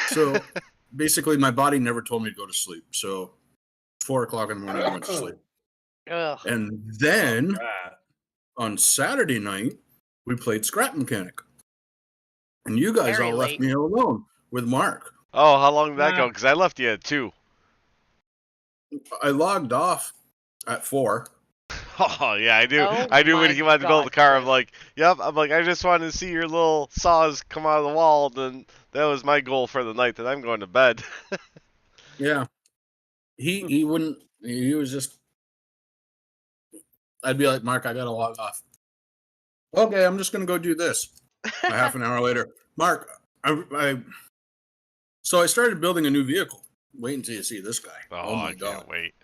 So basically, my body never told me to go to sleep. So 4 o'clock in the morning, I went to sleep. Ugh. And then Right. on Saturday night, we played Scrap Mechanic. And you guys Very all left late. me alone with Mark. Oh, how long did that go? Nah. Because I left you at 2. I logged off at 4. Oh yeah, I do. Oh I do when my he came out to build the God, car. I'm Chris. like, yep. I'm like, I just wanted to see your little saws come out of the wall. Then that was my goal for the night. Then I'm going to bed. Yeah. He wouldn't. He was just. I'd be like, Mark, I gotta log off. Okay, I'm just gonna go do this. A half an hour later, Mark, so I started building a new vehicle. Wait until you see this guy. Oh, my I god. can't wait.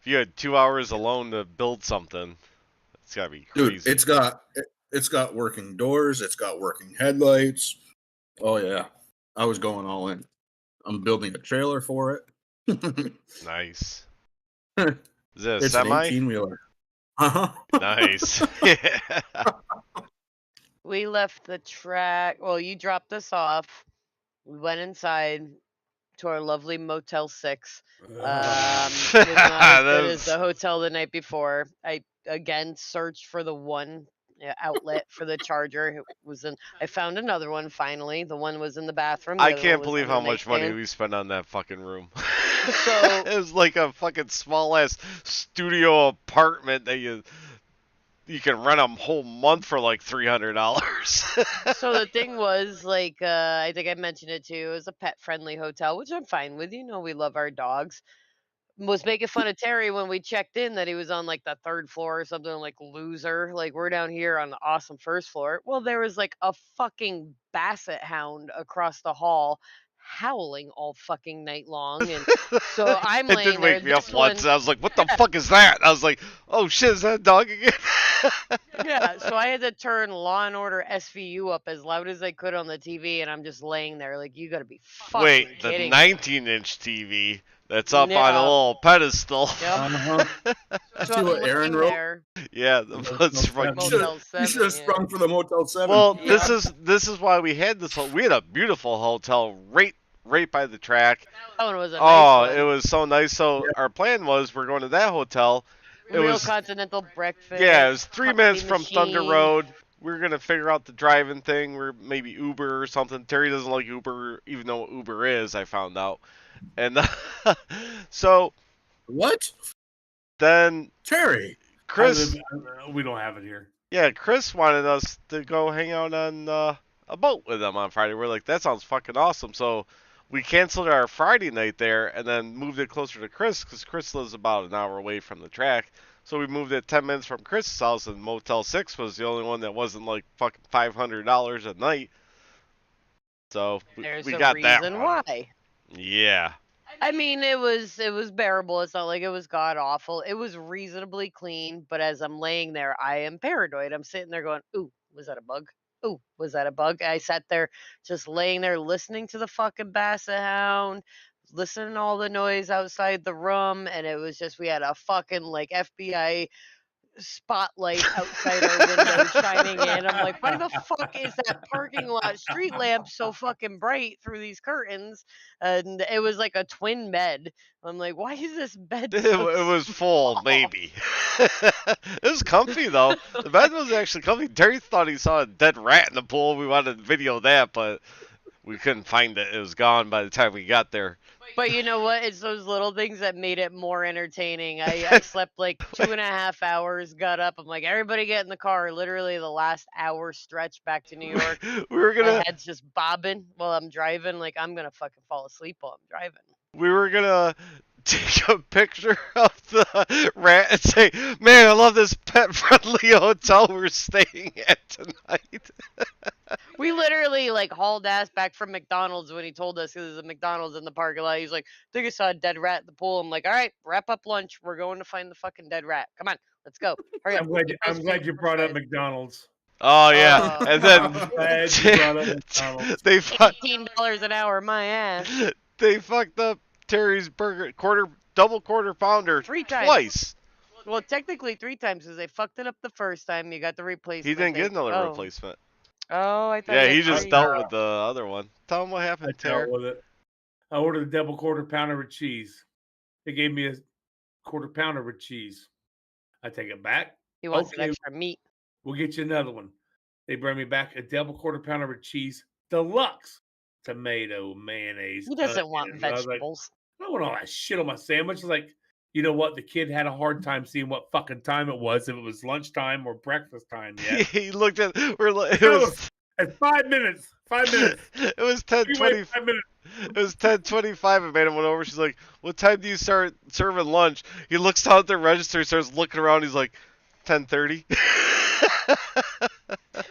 If you had 2 hours alone to build something, it's gotta be Dude, crazy. it's got working doors, it's got working headlights. Oh yeah. I was going all in. I'm building a trailer for it. Nice. Is it a It's semi? an 18-wheeler. Uh-huh. Nice. Yeah. We left the track. Well, you dropped us off. We went inside to our lovely Motel 6. It was not as good as the hotel the night before. I again searched for the one outlet for the charger. It was in. I found another one finally. The one was in the bathroom. The I other one can't was believe on the how much money nightstand. we spent on that fucking room. So- it was like a fucking small ass studio apartment that you can rent a whole month for like $300. So the thing was, like, I think I mentioned it too. It was a pet-friendly hotel, which I'm fine with. You know, we love our dogs. Was making fun of Terry when we checked in that he was on like the 3rd floor or something, like loser. Like we're down here on the awesome 1st floor. Well, there was like a fucking basset hound across the hall, howling all fucking night long, and so I'm It laying did there. wake me up This once, one, and I was like, "What the fuck is that?" I was like, "Oh shit, is that a dog again?" yeah. So I had to turn Law and Order SVU up as loud as I could on the TV, and I'm just laying there like, you gotta be fucking Wait, the kidding me. 19-inch TV that's up on a Yeah. little pedestal. Yep. Uh-huh. So See I'm what Aaron laying wrote? there. Yeah, the ones from Motel You 7. should have Yeah. sprung for the Motel 7. Well, Yeah. this is why we had this. We had a beautiful hotel right by the track. That one was a Oh, nice it one. was so nice. So Yeah. our plan was we're going to that hotel. It Real was continental breakfast. yeah, it was 3 minutes coffee from Thunder machine. Road. We were gonna figure out the driving thing. We're maybe Uber or something. Terry doesn't like Uber, even though what Uber is. I found out, and so What? then Terry. Chris, We don't have it here. yeah, Chris wanted us to go hang out on a boat with him on Friday. We're like, that sounds fucking awesome. So we canceled our Friday night there and then moved it closer to Chris because Chris lives about an hour away from the track. So we moved it 10 minutes from Chris's house, and Motel 6 was the only one that wasn't like fucking $500 a night. So There's we a got that reason one. why. Yeah. I mean, it was bearable. It's not like it was god awful. It was reasonably clean, but as I'm laying there, I am paranoid. I'm sitting there going, "Ooh, was that a bug? Ooh, was that a bug?" I sat there just laying there listening to the fucking basset hound, listening to all the noise outside the room, and it was just we had a fucking like FBI spotlight outside our window shining in. I'm like, why the fuck is that parking lot street lamp so fucking bright through these curtains? And it was like a twin bed. I'm like, why is this bed It so was full, small? maybe. It was comfy, though. The bed was actually comfy. Terry thought he saw a dead rat in the pool. We wanted to video that, but we couldn't find it. It was gone by the time we got there. But you know what? It's those little things that made it more entertaining. I slept like 2.5 hours, got up. I'm like, everybody get in the car. Literally the last hour stretch back to New York. We were My gonna head's just bobbing while I'm driving. Like, I'm going to fucking fall asleep while I'm driving. take a picture of the rat and say, "Man, I love this pet-friendly hotel we're staying at tonight." We literally like hauled ass back from McDonald's when he told us because there's a McDonald's in the parking lot. He's like, I think I saw a dead rat in the pool. I'm like, all right, wrap up lunch. We're going to find the fucking dead rat. Come on, let's go. Hurry up. I'm glad you brought up McDonald's. Oh yeah, Oh. and then I'm glad you brought up McDonald's. they $18 an hour, my ass. they fucked up Terry's burger double quarter pounder 3 times. twice. Well, technically 3 times because they fucked it up the first time. You got the replacement. He didn't get another Oh. replacement. Oh, I thought. Yeah, you he had just 3. dealt with the other one. Tell him what I happened, dealt Terry. with it. I ordered a double quarter pounder with cheese. They gave me a quarter pounder with cheese. I take it back. He wants Okay. an extra meat. We'll get you another one. They bring me back a double quarter pounder with cheese, deluxe, tomato, mayonnaise. He doesn't want onions. I was like, vegetables. I don't want all that shit on my sandwich. It's like, you know what? The kid had a hard time seeing what fucking time it was, if it was lunchtime or breakfast time yet. He looked at it No, was it's 5 minutes. 5 minutes. it was You wait 10:20. 5 minutes. It was 10:25. And Amanda went over. She's like, "What time do you start serving lunch?" He looks down at the register, starts looking around. He's like, 10:30.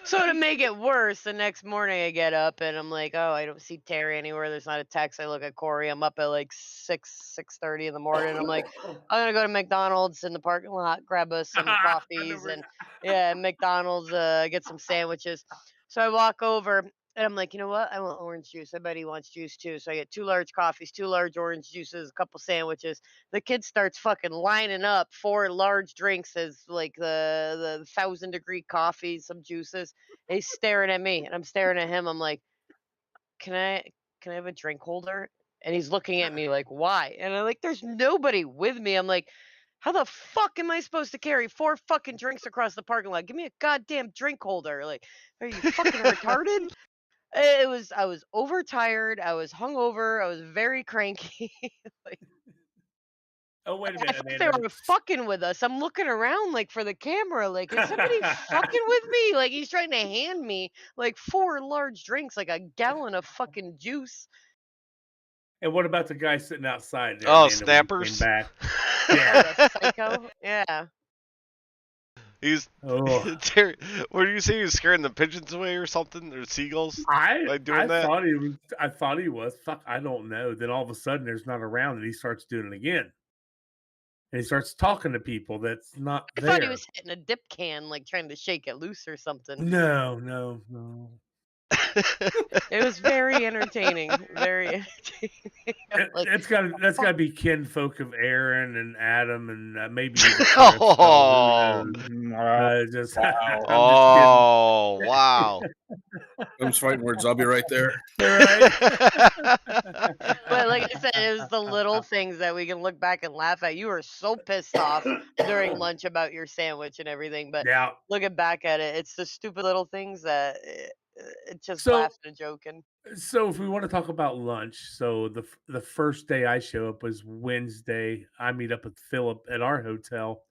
So to make it worse, the next morning I get up and I'm like, oh, I don't see Terry anywhere. There's not a text. I look at Corey. I'm up at like 6:30 in the morning. I'm like, I'm gonna go to McDonald's in the parking lot, grab us some coffees and McDonald's, get some sandwiches. So I walk over and I'm like, you know what? I want orange juice. I bet he wants juice too. So I get 2 large coffees, 2 large orange juices, a couple sandwiches. The kid starts fucking lining up 4 large drinks as like the 1,000-degree coffees, some juices. And he's staring at me and I'm staring at him. I'm like, can I have a drink holder? And he's looking at me like, why? And I'm like, there's nobody with me. I'm like, how the fuck am I supposed to carry 4 fucking drinks across the parking lot? Give me a goddamn drink holder. Like, are you fucking retarded? I was overtired. I was hungover. I was very cranky. Like, Oh, wait a I minute, thought they Amanda. were fucking with us. I'm looking around like for the camera. Like, is somebody fucking with me? Like, he's trying to hand me like 4 large drinks, like a gallon of fucking juice. And what about the guy sitting outside there? Oh, Amanda, when you snappers. came back? Yeah. Psycho. Yeah. He's Terry. What do you say? He's scaring the pigeons away or something, or seagulls? By doing that? I thought he was. Fuck, I don't know. Then all of a sudden, there's not around, and he starts doing it again. And he starts talking to people that's not I there. thought he was hitting a dip can, like trying to shake it loose or something. No. It was very entertaining. Very entertaining. That's got to be kinfolk of Aaron and Adam and maybe even Chris. Oh, just wow. Wow. Those fighting words. I'll be right there. Right. But like I said, it was the little things that we can look back and laugh at. You were so pissed off during lunch about your sandwich and everything, but Yeah. looking back at it, it's the stupid little things that it's just laughing and joking. So if we want to talk about lunch, so the first day I show up was Wednesday. I meet up with Philip at our hotel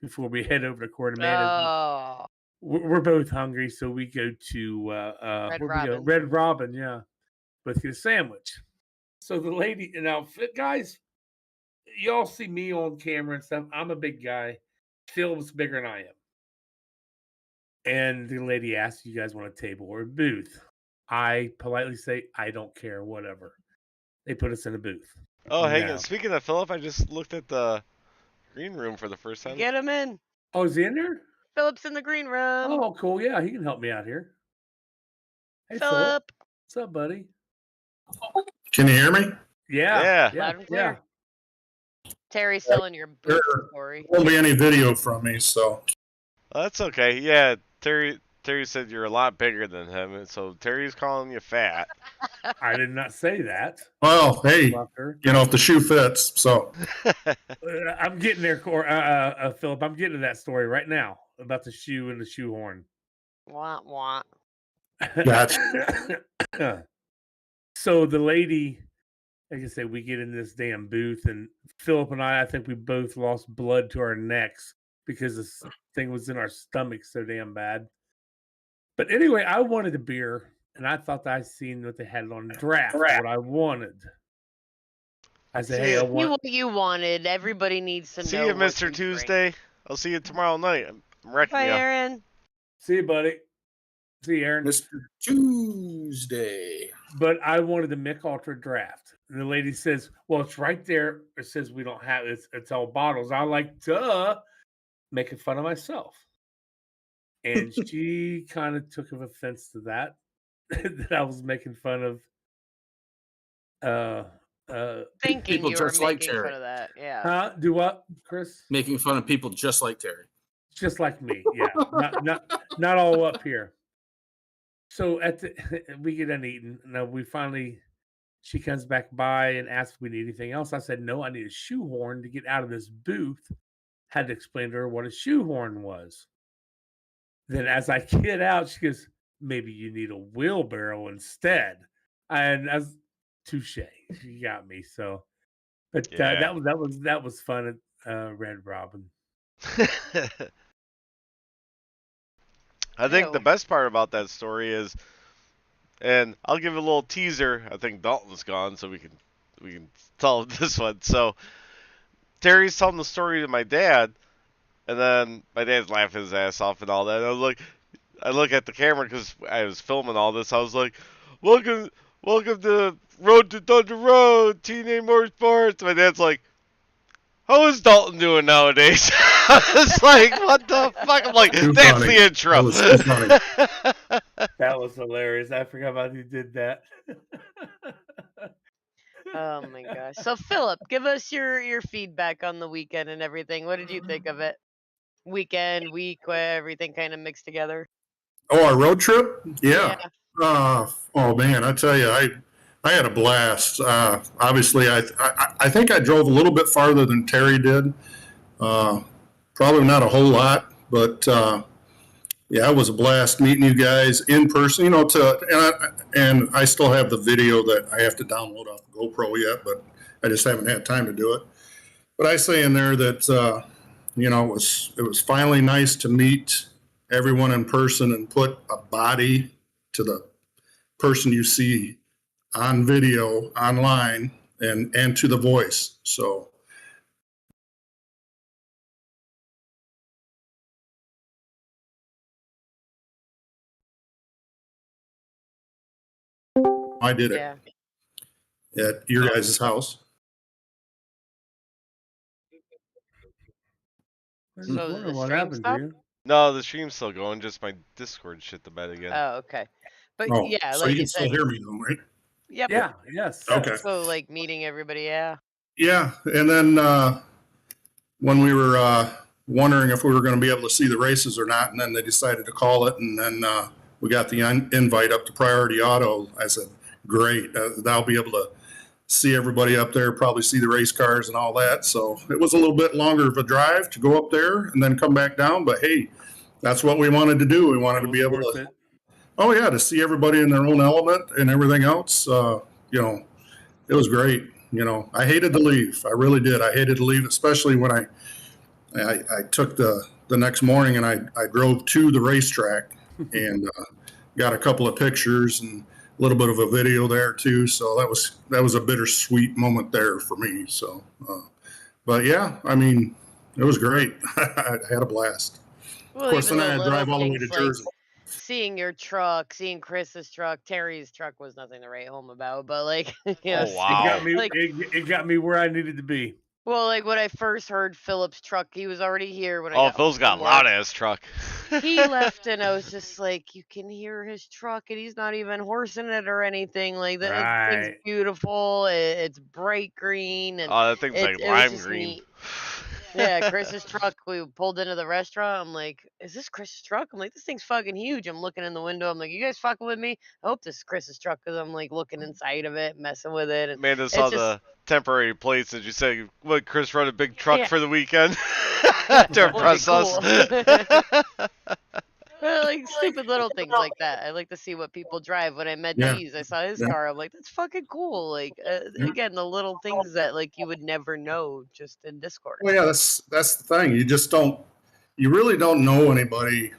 before we head over to Coeur d'Alene. Oh, We're both hungry, so we go to Red where Robin. we go? Red Robin, yeah. Let's get a sandwich. So the lady and outfit guys, y'all see me on camera and stuff. I'm a big guy. Philip's bigger than I am. And the lady asks, "You guys want a table or a booth?" I politely say, "I don't care, whatever." They put us in a booth. Oh, hang on. Speaking of Philip, I just looked at the green room for the first time. Get him in. Oh, is he in there? Philip's in the green room. Oh, cool. Yeah, he can help me out here. Hey, Philip. What's up, buddy? Can you hear me? Yeah. Loud and clear. Terry's telling your booth story. Won't be any video from me, so. That's okay. Yeah, Terry said you're a lot bigger than him, and so Terry's calling you fat. I did not say that. Well, hey, if the shoe fits, so. I'm getting there, Philip. I'm getting to that story right now about the shoe and the shoehorn. Wah. Gotcha. So the lady, like I said, we get in this damn booth, and Philip and I think we both lost blood to our necks because this thing was in our stomachs so damn bad. But anyway, I wanted a beer, and I thought I seen what they had on draft, what I wanted. I said, "Hey, I want what you wanted. Everybody needs to know." See you, Mr. Tuesday. I'll see you tomorrow night. I'm wrecking Bye, you. Aaron. See you, buddy. See you, Aaron. Mr. Tuesday. But I wanted the Mick Ultra draft. And the lady says, "Well, it's right there. It says we don't have it. It's all bottles." I like, duh, making fun of myself. And she kind of took offense to that, that I was making fun of Thinking people you were just like making Terry. fun of that. Yeah. Huh? Do what, Chris? Making fun of people just like Terry. Just like me, yeah. not all up here. So we get done eating. Now she comes back by and asks if we need anything else. I said, no, I need a shoehorn to get out of this booth. Had to explain to her what a shoehorn was. Then as I get out, she goes, maybe you need a wheelbarrow instead. And as touche, she got me. So, but that was fun at Red Robin. I think the best part about that story is, and I'll give a little teaser. I think Dalton's gone, so we can tell this one. So Terry's telling the story to my dad, and then my dad's laughing his ass off and all that. And I look at the camera because I was filming all this. I was like, welcome to Road to Thunder Road, T&A Motorsports. My dad's like, how is Dalton doing nowadays? I was like, what the fuck? I'm like, that's the intro. That was hilarious. I forgot about you did that. Oh my gosh. So Philip, give us your feedback on the weekend and everything. What did you think of it? Weekend, week, everything kind of mixed together. Oh, our road trip? Yeah. Oh man, I tell you, I had a blast. Obviously, I think I drove a little bit farther than Terry did. Probably not a whole lot, but yeah, it was a blast meeting you guys in person. You know, and I still have the video that I have to download off GoPro yet, but I just haven't had time to do it. But I say in there that you know, it was finally nice to meet everyone in person and put a body to the person you see on video online and to the voice. So I did it Yeah. at your guys' house. I So just did wondering the what stream happened, stop? dude. No, the stream's still going. Just my Discord shit the bed again. Oh, okay. But Oh, yeah, so like you you can still said, hear me though, right? yep. Yeah. Yes. Okay. So like meeting everybody, yeah. Yeah, and then when we were wondering if we were going to be able to see the races or not, and then they decided to call it, and then we got the invite up to Priority Auto. I said, "Great, I'll be able to see everybody up there, probably see the race cars and all that." So it was a little bit longer of a drive to go up there and then come back down, but hey, that's what we wanted to do. We wanted to be able worth to. it. Oh yeah, to see everybody in their own element and everything else. You know, it was great. You know, I hated to leave. I really did. I hated to leave, especially when I took the next morning and I drove to the racetrack and got a couple of pictures and a little bit of a video there too. So that was a bittersweet moment there for me. So, but yeah, I mean, it was great. I had a blast. Well, Of course, even then I the had to little drive all the way to things like Jersey. seeing your truck, seeing Chris's truck, Terry's truck was nothing to write home about, but like, you know, Oh It wow! got me. like, It got me where I needed to be. well, like when I first heard Philip's truck, he was already here when I Oh, got home Phil's got from a loud work. ass truck. He left, and I was just like, you can hear his truck, and he's not even horsing it or anything. Like the thing's Right. beautiful. It's bright green, and Oh, that thing's like it was lime just green. neat. Yeah, Chris's truck. We pulled into the restaurant. I'm like, "Is this Chris's truck?" I'm like, "This thing's fucking huge." I'm looking in the window. I'm like, "You guys fucking with me?" I hope this is Chris's truck because I'm like looking inside of it, messing with it, and Amanda it's saw just the temporary plates. Did you say, "What? Chris run a big truck yeah, for the weekend yeah, to would be impress us"? cool. Well, like stupid little things like that. I like to see what people drive. When I met Yeah. Cheese, I saw his Yeah. car. I'm like, that's fucking cool. Like, Yeah. again, the little things that like you would never know just in Discord. Well, yeah, that's the thing. You really don't know anybody.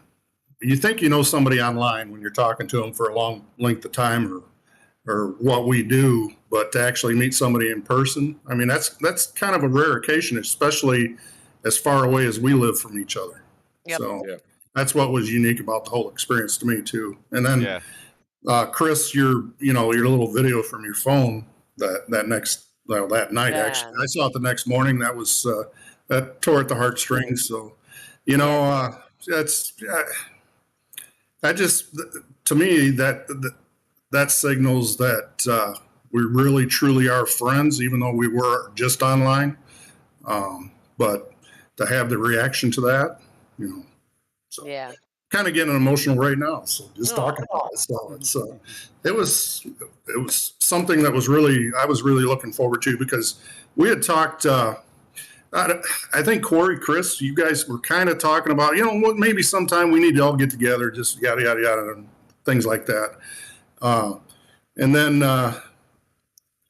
You think you know somebody online when you're talking to them for a long length of time or what we do, but to actually meet somebody in person, I mean, that's kind of a rare occasion, especially as far away as we live from each other. Yep. So that's what was unique about the whole experience to me too. And then Yeah. Chris, your little video from your phone that night, actually, Yeah. I saw it the next morning. That tore at the heartstrings. So, you know, Yeah. that's that just to me that signals that we really truly are friends, even though we were just online. But to have the reaction to that, you know, so Yeah. kind of getting emotional right now. So just Aw. talking about it. So it was something that I was really looking forward to because we had talked. I think Corey, Chris, you guys were kind of talking about, maybe sometime we need to all get together, just yada yada yada, and things like that. And then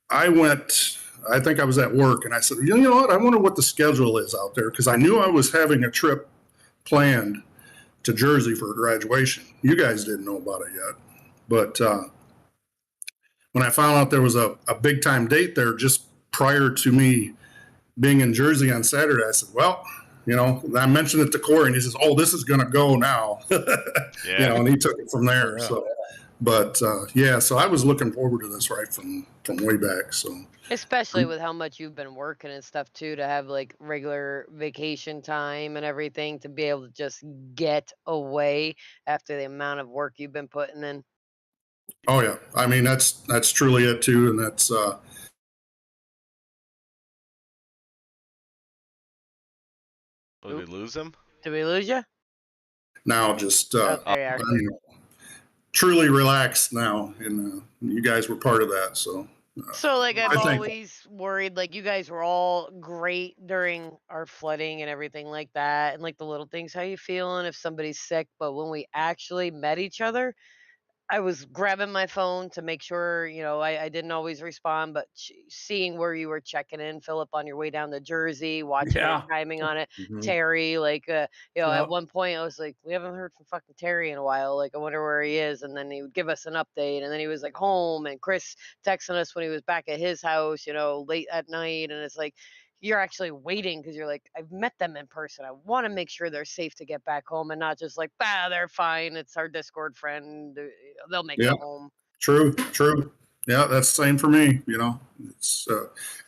I went. I think I was at work, and I said, you know what? I wonder what the schedule is out there because I knew I was having a trip planned to Jersey for graduation. You guys didn't know about it yet, but when I found out there was a big time date there just prior to me being in Jersey on Saturday, I said, well, I mentioned it to Corey, and he says, "Oh, this is going to go now," Yeah. and he took it from there. So, but so I was looking forward to this right from way back. So, Especially with how much you've been working and stuff too, to have like regular vacation time and everything to be able to just get away after the amount of work you've been putting in. oh yeah, I mean that's truly it too, and that's Did we lose him? Did we lose you? now just Oh, there you are. I'm truly relaxed now, and you guys were part of that. So, So like I've I think always worried like you guys were all great during our flooding and everything like that and like the little things, how you feeling if somebody's sick, but when we actually met each other, I was grabbing my phone to make sure, I didn't always respond, but seeing where you were checking in, Philip, on your way down to Jersey, watching your Yeah. timing on it, Mhm. Terry, like, at Yep. one point I was like, we haven't heard from fucking Terry in a while. Like, I wonder where he is. And then he would give us an update. And then he was like home, and Chris texting us when he was back at his house, late at night. And it's like, you're actually waiting because you're like, I've met them in person. I want to make sure they're safe to get back home and not just like, they're fine. It's our Discord friend. They'll make it Yeah, home. true. Yeah, that's the same for me. It's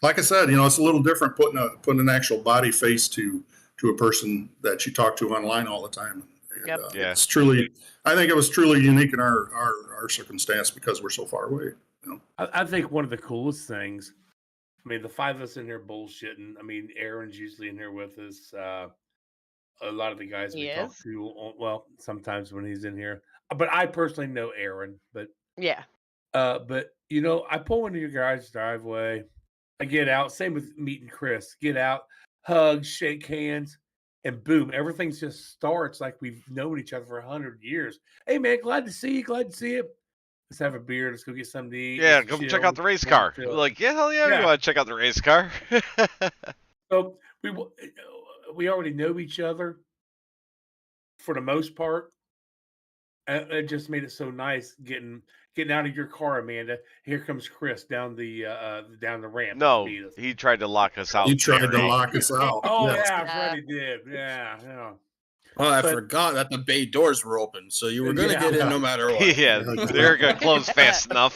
like I said, it's a little different putting an actual body face to a person that you talk to online all the time. And, Yep. Yeah. It's truly, I think it was truly unique in our circumstance because we're so far away. I think one of the coolest things, I mean, the five of us in here bullshitting. I mean, Aaron's usually in here with us. A lot of the guys we talk Yes. to, well, sometimes when he's in here, but I personally know Aaron. But Yeah. I pull into your guys' driveway. I get out. Same with meeting Chris. Get out, hug, shake hands, and boom, everything just starts like we've known each other for 100 years. Hey man, glad to see you. Glad to see you. Let's have a beer. Let's go get something to eat. Yeah, Let's come chill. check out the race Let's car. chill. Like, yeah, hell yeah, we Yeah. want to check out the race car. So we already know each other for the most part. And it just made it so nice getting out of your car, Amanda. Here comes Chris down the ramp. to No, meet us. he tried to lock us out. You tried to Terry. lock us out. Oh Yes. yeah, Freddie did. Yeah. Well, I But- forgot that the bay doors were open, so you were going to Yeah. get in no matter what. Yeah, they're gonna close fast enough.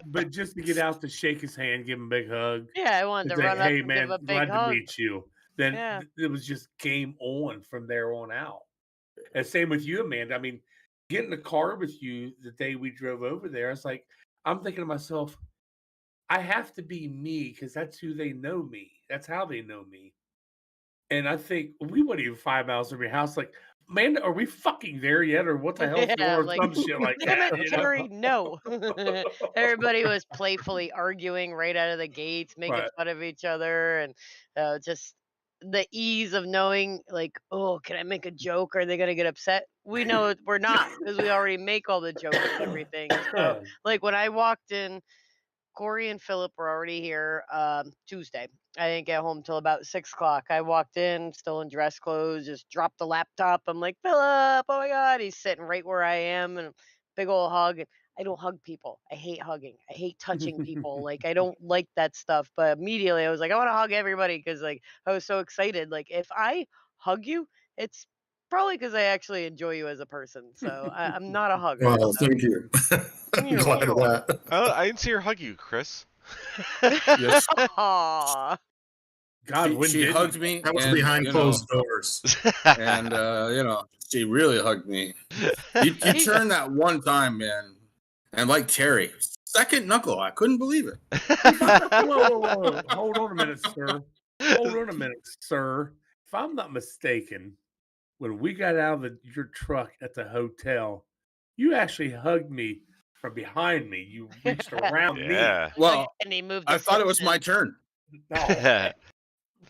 But just to get out to shake his hand, give him a big hug. Yeah, I wanted It's to like, run up hey and man, give a big glad to hug. meet you. Then Yeah. it was just game on from there on out. And same with you, Amanda. I mean, getting in the car with you the day we drove over there, it's like I'm thinking to myself, I have to be me because that's who they know me. That's how they know me. And I think we weren't even 5 miles from your house. Like, man, are we fucking there yet, or what the hell's going Yeah, on? like, Some shit like damn that. it, you know? Terry, no. Everybody was playfully arguing right out of the gates, making Right. fun of each other, and just the ease of knowing, like, oh, can I make a joke? Are they gonna get upset? We know we're not because we already make all the jokes and everything. So, like when I walked in, Corey and Philip were already here Tuesday. I didn't get home till about 6 o'clock. I walked in, still in dress clothes, just dropped the laptop. I'm like, Philip, oh my God. He's sitting right where I am, and a big old hug. I don't hug people. I hate hugging. I hate touching people. Like, I don't like that stuff. But immediately I was like, I want to hug everybody because, like, I was so excited. Like, if I hug you, it's probably because I actually enjoy you as a person. So I'm not a hugger. Well, so. thank you. I'm glad of that. I didn't see her hug you, Chris. Yes. Aw. God, when she didn't hugged me. That was and, behind you closed know, doors. and she really hugged me. You turned that one time, man, and like Terry, second knuckle. I couldn't believe it. Whoa. Hold on a minute, sir. Hold on a minute, sir. If I'm not mistaken, when we got out of your truck at the hotel, you actually hugged me from behind me. You reached around Yeah. Well, And he moved. I the thought it was my Simpsons. turn. me. No.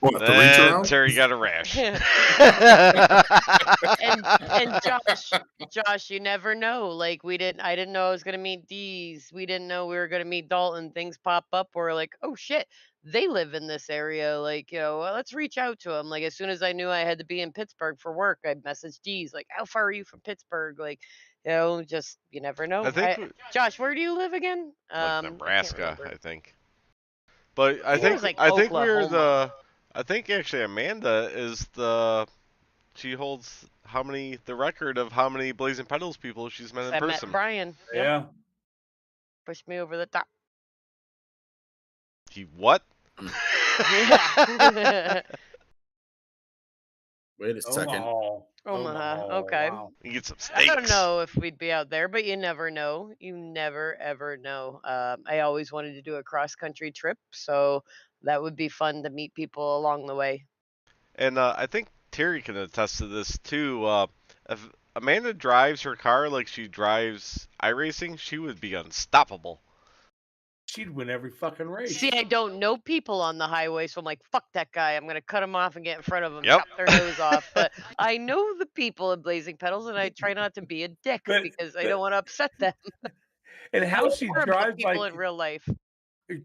What, the reach Then around? Terry got a rash. And Josh, you never know. Like I didn't know I was gonna meet Dees. We didn't know we were gonna meet Dalton. Things pop up. We're like, oh shit, they live in this area. Like, well, let's reach out to them. Like as soon as I knew I had to be in Pittsburgh for work, I messaged Dees. Like, how far are you from Pittsburgh? Like, just you never know. I think Josh, where do you live again? like I can't Nebraska, remember. I think. But I think it think was, like, I think we're Oklahoma. I think actually Amanda is she holds the record of how many Blazing Pedals people she's met in I met person. Brian. Yep. Yeah. Pushed me over the top. What? Yeah. Wait a second. Omaha, okay. Wow. You get some I steaks. don't know if we'd be out there, but you never know. You never ever know. I always wanted to do a cross country trip, so that would be fun to meet people along the way. And I think Terry can attest to this too. If Amanda drives her car like she drives iRacing, she would be unstoppable. She'd win every fucking race. See, I don't know people on the highway, so I'm like, fuck that guy. I'm gonna cut him off and get in front of him, Yep. chop their nose off. But I know the people in Blazing Pedals, and I try not to be a dick because I don't want to upset them. And how she Or about drives people like in real life.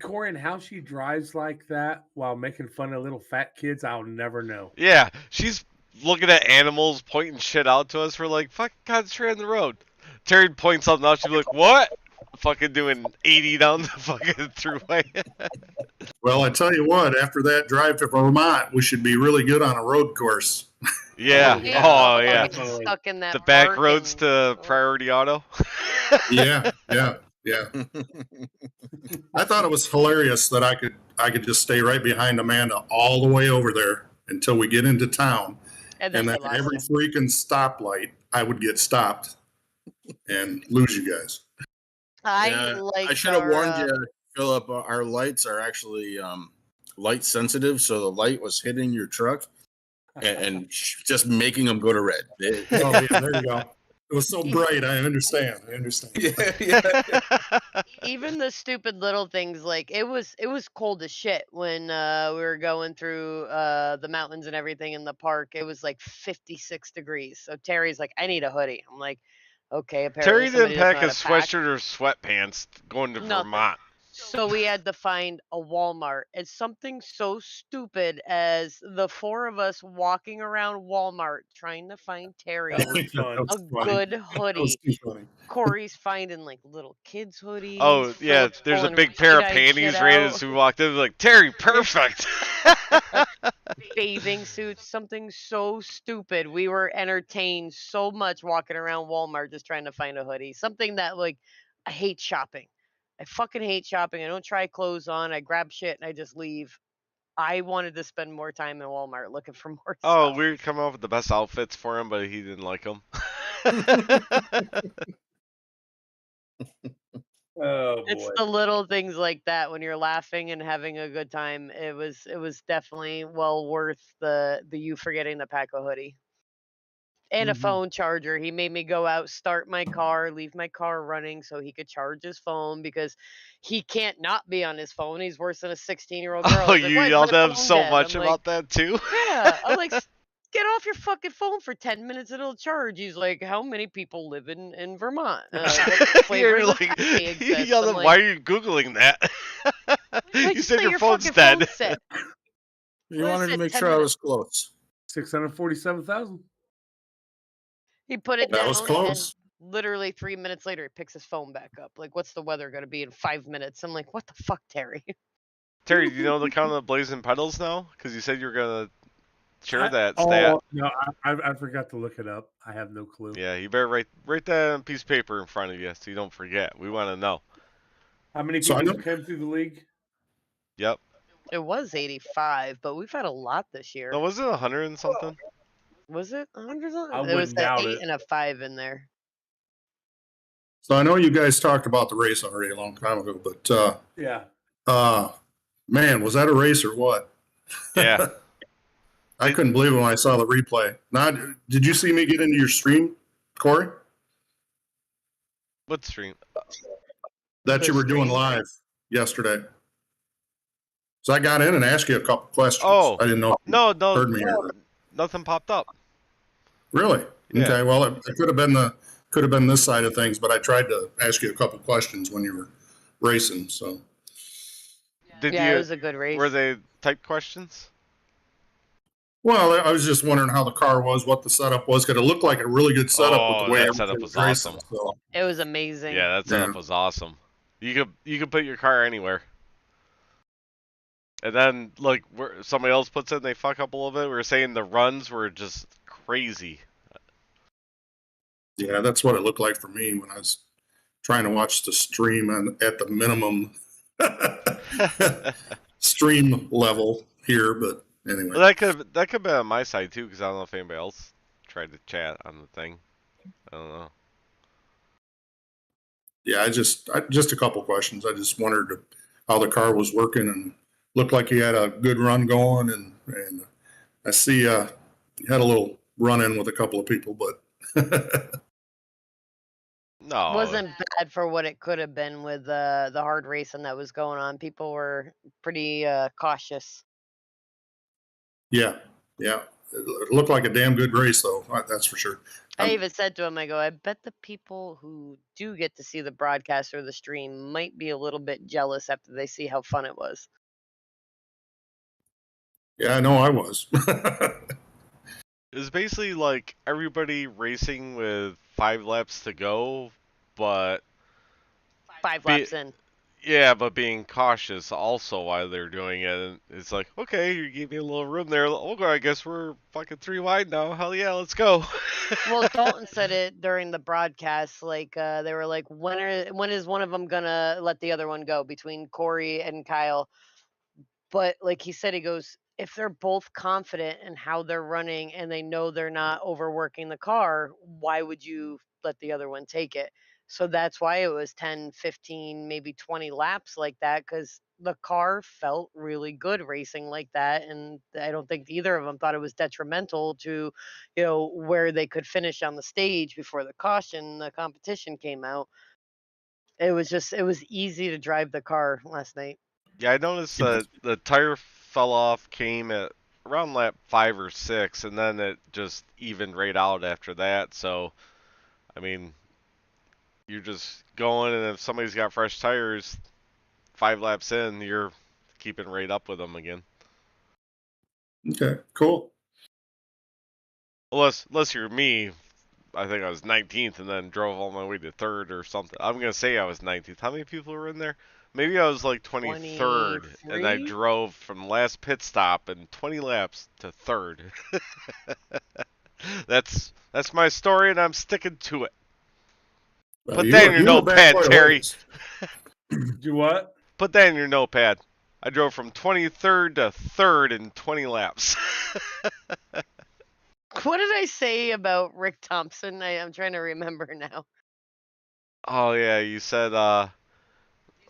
Corey, and how she drives like that while making fun of little fat kids, I'll never know. Yeah, she's looking at animals, pointing shit out to us. For like, fuck, concentrate on the road. Terry points something out. She'd be like, what? Fucking doing 80 down the fucking throughway. Well, I tell you what, after that drive to Vermont, we should be really good on a road course. Yeah. Yeah. Oh, yeah. Get stuck in that The back park roads and- to Priority Auto. Yeah. Yeah. I thought it was hilarious that I could just stay right behind Amanda all the way over there until we get into town. And And then then we lost every you. freaking stoplight, I would get stopped and lose you guys. Yeah, I liked should have our, warned you, Philip. Our lights are actually light sensitive, so the light was hitting your truck and just making them go to red. Oh, yeah, there you go. It was so bright. I understand. yeah. even the stupid little things, like it was cold as shit when we were going through the mountains and everything in the park. It was like 56 degrees. So Terry's like, I need a hoodie. I'm like, okay, apparently Terry didn't somebody doesn't know pack how a to pack. sweatshirt or sweatpants going to Nothing. Vermont. So we had to find a Walmart. It's something so stupid as the four of us walking around Walmart trying to find Terry That was fun. a good That was hoodie. too funny. Corey's finding like little kids' hoodies. Oh yeah, Philip's there's a pulling big pair of Reed-eyed shit panties out. raiders who walked in like, Terry, perfect. Bathing suits, something so stupid. We were entertained so much walking around Walmart just trying to find a hoodie. Something that, like, I hate shopping. I fucking hate shopping. I don't try clothes on. I grab shit and I just leave. I wanted to spend more time in Walmart looking for more Oh, stuff. we were coming up with the best outfits for him, but he didn't like them. Oh It's boy. the little things like that when you're laughing and having a good time. It was definitely well worth the you forgetting to pack a hoodie. And a phone charger. He made me go out, start my car, leave my car running so he could charge his phone because he can't not be on his phone. He's worse than a 16-year-old girl. Oh, He's like, you "Why is yelled my at him phone so dead?" much I'm like, about that too? "Yeah." I'm like, "Get off your fucking phone for 10 minutes and it'll charge." He's like, "How many people live in Vermont? What You're flavors of like, coffee you exist?" yelled I'm at him, like, why are you Googling that? You just said say your your phone's fucking dead. phone's sick. You Well, I wanted to said make 10 sure I minutes. was close. 647,000. He put it That was down, and close. literally 3 minutes later, he picks his phone back up. Like, what's the weather going to be in 5 minutes? I'm like, what the fuck, Terry? Terry, do you know the count of the blazing pedals now? Because you said you were going to share that stat. Oh no, I forgot to look it up. I have no clue. Yeah, you better write that on a piece of paper in front of you so you don't forget. We want to know. How many So I people know- came through the league? Yep. It was 85, but we've had a lot this year. No, was it 100 and something? Was it 100? I There was wouldn't an doubt 8 it. and a 5 in there. So I know you guys talked about the race already a long time ago, but Yeah. man, was that a race or what? Yeah. I couldn't believe it when I saw the replay. Now, did you see me get into your stream, Corey? What stream? That The you were doing stream? live yesterday. So I got in and asked you a couple questions. Oh. I didn't know if you No, heard me. Or... nothing popped up. Really? Yeah. Okay. Well, it could have been this side of things, but I tried to ask you a couple questions when you were racing. So Did Yeah, you? it was a good race. Were they typed questions? well, I was just wondering how the car was, what the setup was, because it looked like a really good setup with the way that everything setup was racing. awesome. So, It was amazing. Yeah, that setup was awesome. You could put your car anywhere. And then like where somebody else puts it and they fuck up a little bit. We were saying the runs were just crazy. yeah, that's what it looked like for me when I was trying to watch the stream and at the minimum stream level here. But anyway, Well, that could be on my side too, because I don't know if anybody else tried to chat on the thing. I don't know. yeah, just a couple questions. I just wondered how the car was working and looked like you had a good run going, and I see you had a little run in with a couple of people, but No. Wasn't bad for what it could have been with the hard racing that was going on. People were pretty cautious. yeah, it looked like a damn good race though. That's for sure. I even said to him, I go, I bet the people who do get to see the broadcast or the stream might be a little bit jealous after they see how fun it was. Yeah, I know I was. It was basically like everybody racing with 5 laps to go, but 5 laps in. Yeah, but being cautious also while they're doing it. And it's like, okay, you gave me a little room there. Okay, I guess we're fucking 3 wide now. Hell yeah, let's go. Well, Dalton said it during the broadcast. Like they were like, when is one of them gonna let the other one go between Corey and Kyle? But like he said, he goes, if they're both confident in how they're running and they know they're not overworking the car, why would you let the other one take it? So that's why it was 10, 15, maybe 20 laps like that, because the car felt really good racing like that. And I don't think either of them thought it was detrimental to, where they could finish on the stage before the competition came out. It was easy to drive the car last night. Yeah, I noticed that the tire fell off came at around lap 5 or 6, and then it just evened right out after that. So, I mean, you're just going, and if somebody's got fresh tires, 5 laps in, you're keeping right up with them again. Okay, cool. Unless you're me, I think I was 19th and then drove all my way to 3rd or something. I'm going to say I was 19th. How many people were in there? Maybe I was like 23rd, and I 23? drove from last pit stop and 20 laps to 3rd. That's my story, and I'm sticking to it. Put that in your notepad, Terry. Do what? Put that in your notepad. I drove from 23rd to 3rd in 20 laps. What did I say about Rick Thompson? I'm trying to remember now. Oh yeah, you said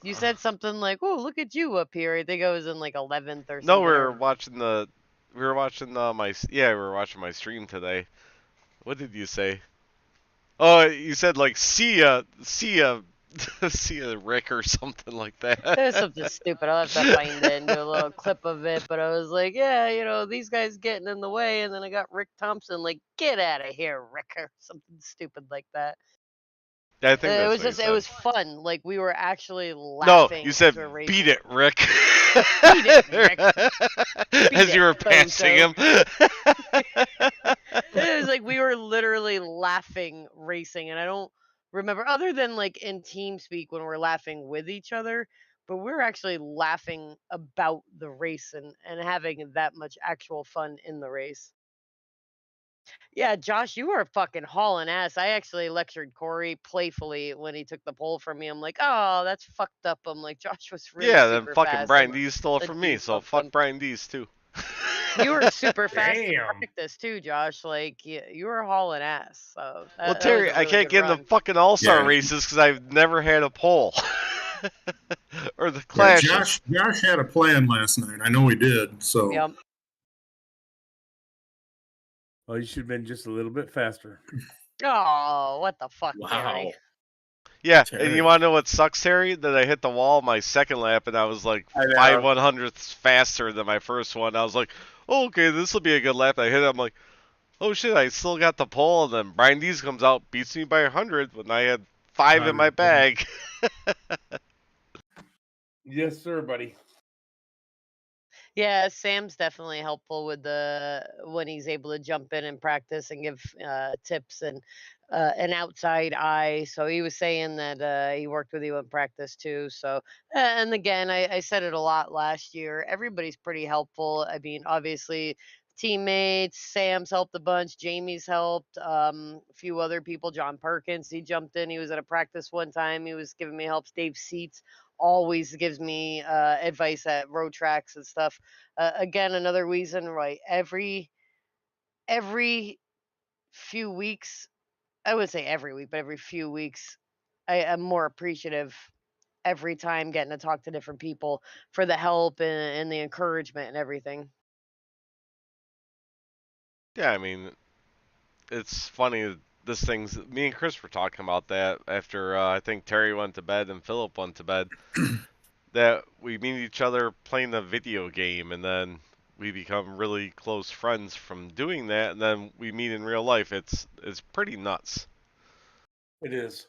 You said something like, "Oh, look at you up here." I think I was in like 11th or no, something. we were watching my stream today. What did you say? Oh, you said like see ya, see ya, Rick, or something like that. It was something stupid. I'll have to find it and do a little clip of it. But I was like, yeah, these guys getting in the way. And then I got Rick Thompson like, get out of here, Rick, or something stupid like that. Yeah, I think It that's was what you just, it said. was fun. Like we were actually No, laughing. you said as we were beat racing. it, Rick. Beat it, Rick. As you were passing him. It was like we were literally laughing racing, and I don't remember other than like in team speak when we're laughing with each other, but we're actually laughing about the race and having that much actual fun in the race. Yeah, Josh, you were fucking hauling ass. I actually lectured Corey playfully when he took the pole from me. I'm like, oh, that's fucked up. I'm like, Josh was really Yeah, then super fucking fast. Brian Dees stole it The from me, D's so bumped fuck him. Brian Dees too. You were super fast in Damn. practice too, Josh. Like you were hauling ass. So Well, that was Terry, a I really can't good get in the run. fucking All-Star Yeah. races because I've never had a pole. Or the Yeah, clashes. Josh had a plan last night. I know he did. So Yep. Well, you should have been just a little bit faster. Oh, what the fuck, Wow. Terry? Yeah, and Terry. you want to know what sucks, Terry? That I hit the wall my second lap, and I was like I know. 5/100ths faster than my first one. I was like, oh, okay, this will be a good lap. I hit it. I'm like, oh shit, I still got the pole. And then Brian Dees comes out, beats me by 100 when I had 5 in my bag. Yes, sir, buddy. Yeah, Sam's definitely helpful with the when he's able to jump in and practice and give tips and an outside eye. So he was saying that he worked with you in practice too. So and again, I said it a lot last year. Everybody's pretty helpful. I mean, obviously teammates. Sam's helped a bunch. Jamie's helped. A few other people. John Perkins, he jumped in. He was at a practice one time. He was giving me help. Dave Seats always gives me advice at road tracks and stuff. Again, another reason, right? Every few weeks, I would say every week, but every few weeks, I am more appreciative every time getting to talk to different people for the help and the encouragement and everything. Yeah, I mean, it's funny. This thing's me and Chris were talking about that after I think Terry went to bed and Philip went to bed. That we meet each other playing the video game, and then we become really close friends from doing that, and then we meet in real life. It's pretty nuts. It is.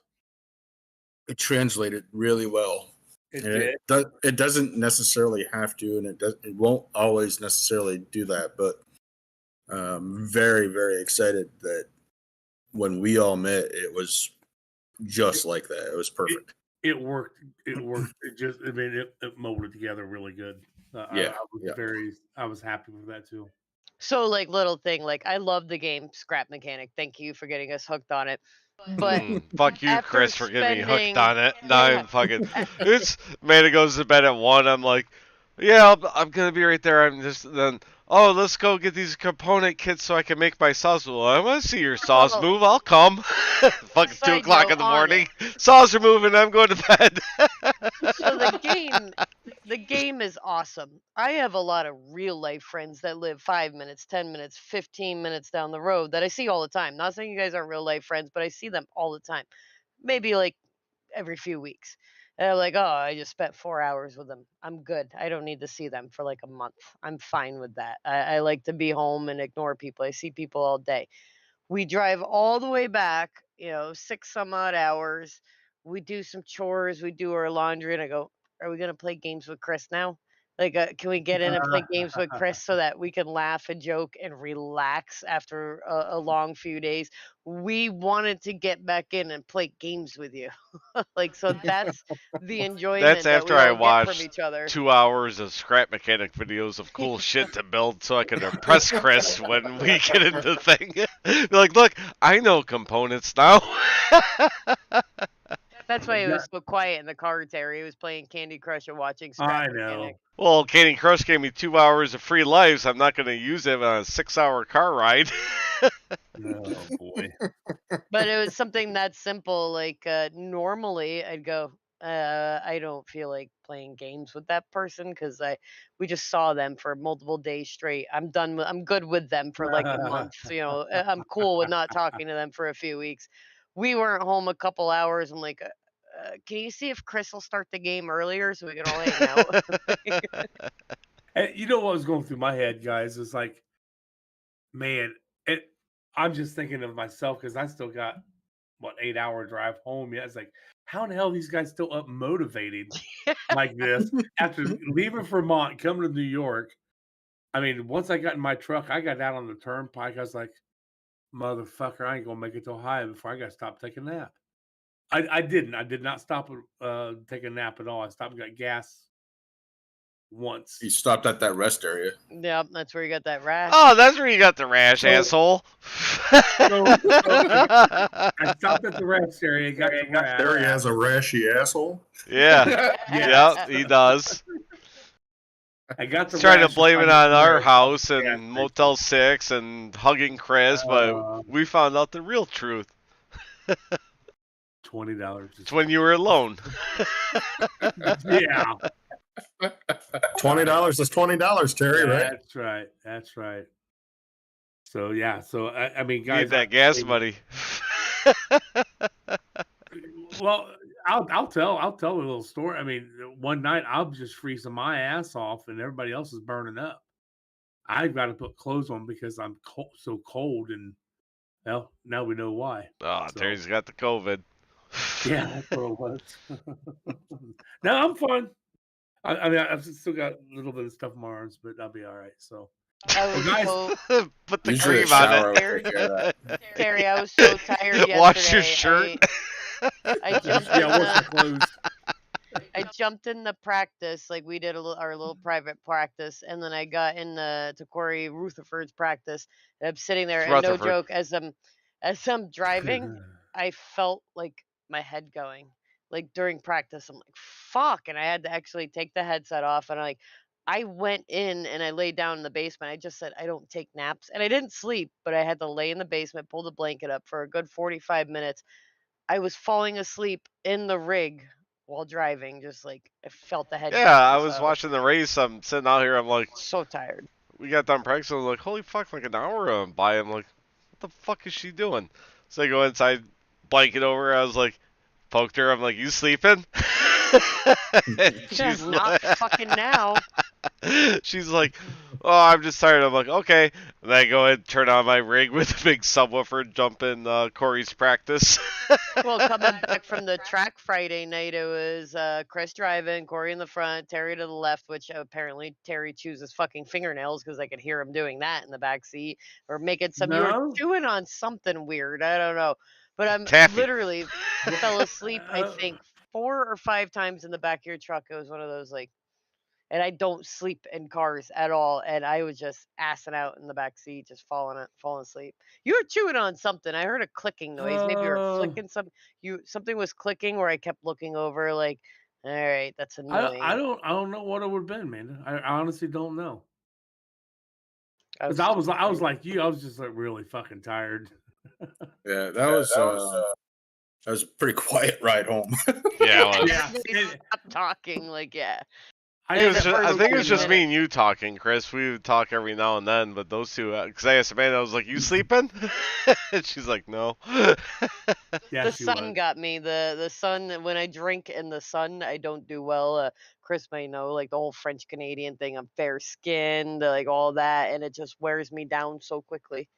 It translated really well. It And did. it doesn't necessarily have to, and it won't always necessarily do that. But very, very excited that when we all met, it was just like that. It was perfect. it worked. It worked. It molded together really good. Yeah, I was happy with that too. So, like, little thing, like, I love the game Scrap Mechanic. Thank you for getting us hooked on it. But Fuck you, after Chris, for getting me hooked spending, on it. Now yeah, I'm fucking. It's Amanda goes to bed at 1. I'm like, yeah, I'm gonna be right there. I'm just then. Oh, let's go get these component kits so I can make my saws. Well, I want to see your saws well, move. I'll come. Fucking 2 side o'clock note in the on morning. it. Saws are moving. I'm going to bed. So the game is awesome. I have a lot of real life friends that live 5 minutes, 10 minutes, 15 minutes down the road that I see all the time. Not saying you guys aren't real life friends, but I see them all the time. Maybe like every few weeks. And they're like, oh, I just spent 4 hours with them. I'm good. I don't need to see them for like a month. I'm fine with that. I like to be home and ignore people. I see people all day. We drive all the way back, 6 some odd hours. We do some chores, we do our laundry, and I go, "Are we gonna play games with Chris now? Like, can we get in and play games with Chris so that we can laugh and joke and relax after a long few days?" We wanted to get back in and play games with you. Like, so that's the That's enjoyment that after we I all get from watched each other. 2 hours of Scrap Mechanic videos of cool shit to build so I can impress Chris when we get into the thing. Be like, look, I know components now. That's why it was so quiet in the car, Terry. He was playing Candy Crush and watching Scrap I Mechanic. know. Well, Candy Crush gave me 2 hours of free life, so I'm not going to use it on a 6-hour car ride. Oh boy. But it was something that simple. Like, normally I'd go, I don't feel like playing games with that person because we just saw them for multiple days straight. I'm good with them for like a month. I'm cool with not talking to them for a few weeks. We weren't home a couple hours. I'm like, can you see if Chris will start the game earlier so we can all hang out? And you know what was going through my head, guys, is like, man, I'm just thinking of myself because I still got what 8 hour drive home. Yeah, it's like, how in the hell are these guys still up motivated like this after leaving Vermont, coming to New York? I mean, once I got in my truck, I got out on the turnpike. I was like, motherfucker, I ain't gonna make it to Ohio before I got to stop taking a nap. I didn't. I did not stop take a nap at all. I stopped and got gas once. he stopped at that rest area. Yep, that's where you got that rash. Oh, that's where you got the rash, So- asshole. I stopped at the rest area, got the rash. Terry has a rashy asshole. Yeah. Yes. Yep, he does. I got the He's trying to rash blame it on on our the house gas and station. Motel 6 and hugging Chris, but we found out the real truth. $20. It's when you were alone. Yeah. $20 is $20, Terry, right? That's right. That's right. So yeah. So I mean, guys, Need that gas money. Well, I'll tell a little story. I mean, one night I'm just freezing my ass off, and everybody else is burning up. I've got to put clothes on because I'm so cold, and well, now we know why. Oh, So- Terry's got the COVID. Yeah, that's what it was. No, I'm fine. I mean, I've still got a little bit of stuff in my arms, but I'll be all right. So, I was guys- so Put the Usually a cream on shower it. will take care of that. Terry, I was so tired yesterday. Wash your shirt. I jumped yeah, in wash the, the clothes. I jumped in the practice, like we did our little private practice, and then I got in to Corey Rutherford's practice. And I'm sitting there, and no Rutherford. joke, as I'm driving, I felt like my head going. Like during practice, I'm like, fuck, and I had to actually take the headset off, and I went in and I laid down in the basement. I just said I don't take naps, and I didn't sleep, but I had to lay in the basement, pull the blanket up for a good 45 minutes. I was falling asleep in the rig while driving, just like I felt the head. Yeah, going, I was so- watching the race. I'm sitting out here. I'm like, So tired. we got done practicing. I was like, holy fuck, like an hour went by. I'm like, what the fuck is she doing? So I go inside, blanket over. I was like, poked her. I'm like, you sleeping? She's not fucking now. She's like, oh, I'm just tired. I'm like, okay. And I go ahead and turn on my rig with a big subwoofer and jump in Corey's practice. Well, coming back from the track Friday night, it was Chris driving, Corey in the front, Terry to the left, which apparently Terry chews his fucking fingernails because I could hear him doing that in the back seat or making some. You No. were chewing on something weird. I don't know. But I'm Taffy. literally fell asleep, I think, 4 or 5 times in the back of your truck. It was one of those like, and I don't sleep in cars at all, and I was just assing out in the back seat, just falling asleep. You were chewing on something. I heard a clicking noise. Maybe you were flicking something was clicking where I kept looking over like, all right, that's annoying. I don't know what it would have been, man. I honestly don't know. I Because I was like you. I was just like really fucking tired. Yeah, that was a pretty quiet ride home. Yeah, it was. Yeah. Stop talking. Like, yeah. I think it was just me and you talking, Chris. We would talk every now and then, but those two, because I asked Amanda, I was like, "You sleeping?" And she's like, "No." Yeah, The sun got me. The sun, when I drink in the sun, I don't do well. Chris may know, like the whole French Canadian thing. I'm fair skinned, like all that, and it just wears me down so quickly.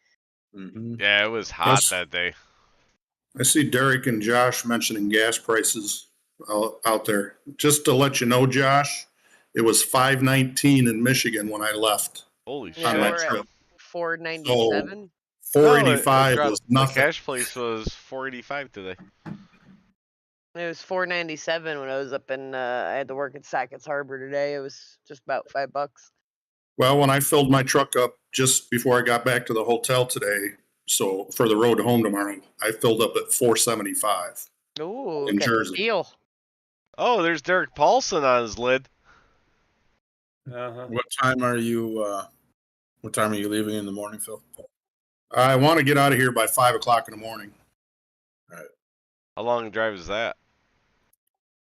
Mm-hmm. Yeah, it was hot that day. I see Derek and Josh mentioning gas prices out there. Just to let you know, Josh, it was $5.19 in Michigan when I left. Holy shit! On that trip. $4.97. So $4.85 was nothing. The cash place was $4.85 today. It was $4.97 when I was up in. I had to work at Sackett's Harbor today. It was just about $5. Well, when I filled my truck up just before I got back to the hotel today, so for the road home tomorrow, I filled up at $4.75. Ooh, in Jersey. Deal. Oh, there's Derek Paulson on his lid. Uh-huh. What time are you leaving in the morning, Phil? I want to get out of here by 5 o'clock in the morning. All right. How long a drive is that?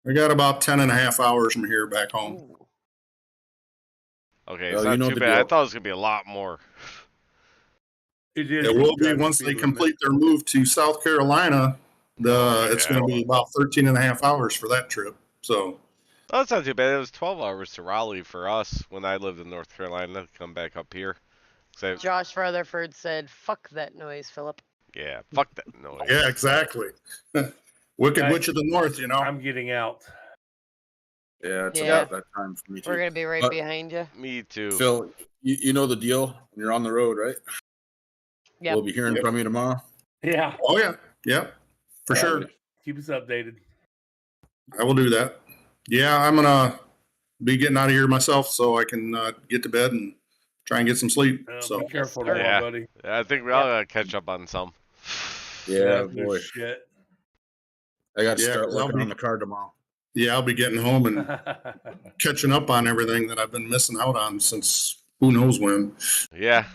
I got about 10 and a half hours from here back home. Ooh. Okay, it's not too bad. I thought it was going to be a lot more. It will be once they complete their move to South Carolina. It's going to be about 13 and a half hours for that trip. So, oh, that's not too bad. It was 12 hours to Raleigh for us when I lived in North Carolina to come back up here. Josh Rutherford said, "Fuck that noise, Philip." Yeah, fuck that noise. Yeah, exactly. Wicked Witch of the North, you know. I'm getting out. Yeah, it's about that time for me too. We're going to be right behind you. Me too. Phil, you know the deal when you're on the road, right? Yeah. We'll be hearing from you tomorrow. Yeah. Oh, yeah. Yep. For sure. Keep us updated. I will do that. Yeah, I'm going to be getting out of here myself so I can get to bed and try and get some sleep. So be careful, buddy. Yeah, I think we all got to catch up on some. Yeah, boy. Shit. I got to start working on the car tomorrow. Yeah, I'll be getting home and catching up on everything that I've been missing out on since who knows when. Yeah.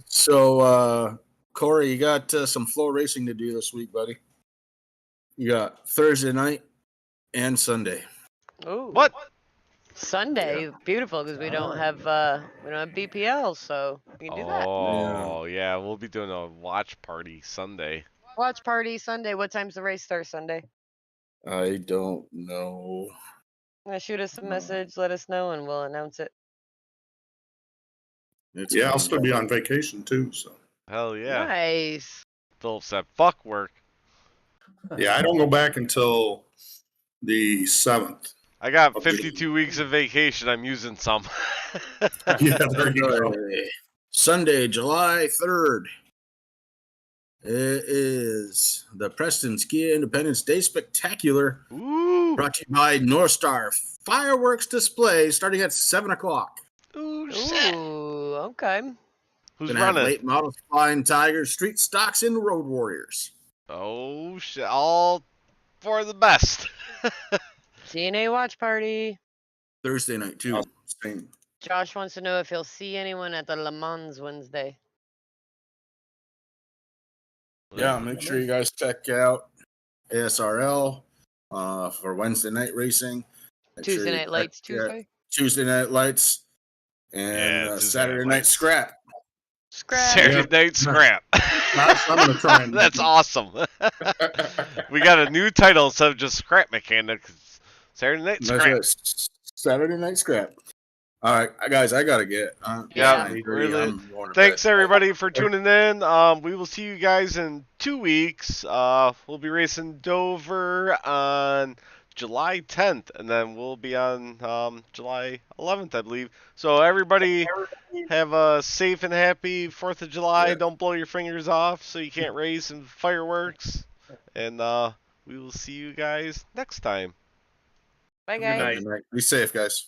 So, Corey, you got some flow racing to do this week, buddy. You got Thursday night and Sunday. Oh, what? Sunday, beautiful because we don't have BPL, so we can do that. Oh yeah, we'll be doing a watch party Sunday. Watch party Sunday. What time's the race start Sunday? I don't know. Shoot us a message, let us know, and we'll announce it. I'll still be on vacation too. So. Hell yeah. Nice. Philip said, "Fuck work." Yeah, I don't go back until the 7th. I got 52 weeks of vacation. I'm using some. Yeah, there you go. Sunday, July 3rd. It is the Preston Ski Independence Day Spectacular. Ooh. Brought to you by North Star Fireworks Display starting at 7 o'clock. Ooh, shit. Ooh, okay. Who's Gonna running? have late models, Flying Tigers, Street Stocks, and Road Warriors. Oh, shit. All for the best. T&A watch party. Thursday night, too. Same. Josh wants to know if he'll see anyone at the Le Mans Wednesday. Yeah, make sure you guys check out ASRL for Wednesday night racing. Tuesday night lights, Tuesday? Tuesday night lights. And Saturday night scrap. Saturday night scrap. I'm gonna try and That's awesome. We got a new title instead of just scrap mechanic. Saturday night scrap. Right. Saturday night scrap. All right, guys, I gotta get. Really. Thanks everybody for tuning in. We will see you guys in 2 weeks. We'll be racing Dover on July 10th, and then we'll be on July 11th, I believe. So everybody have a safe and happy 4th of July. Yeah. Don't blow your fingers off so you can't race and fireworks. And we will see you guys next time. Bye, Good guys. night. Be safe, guys.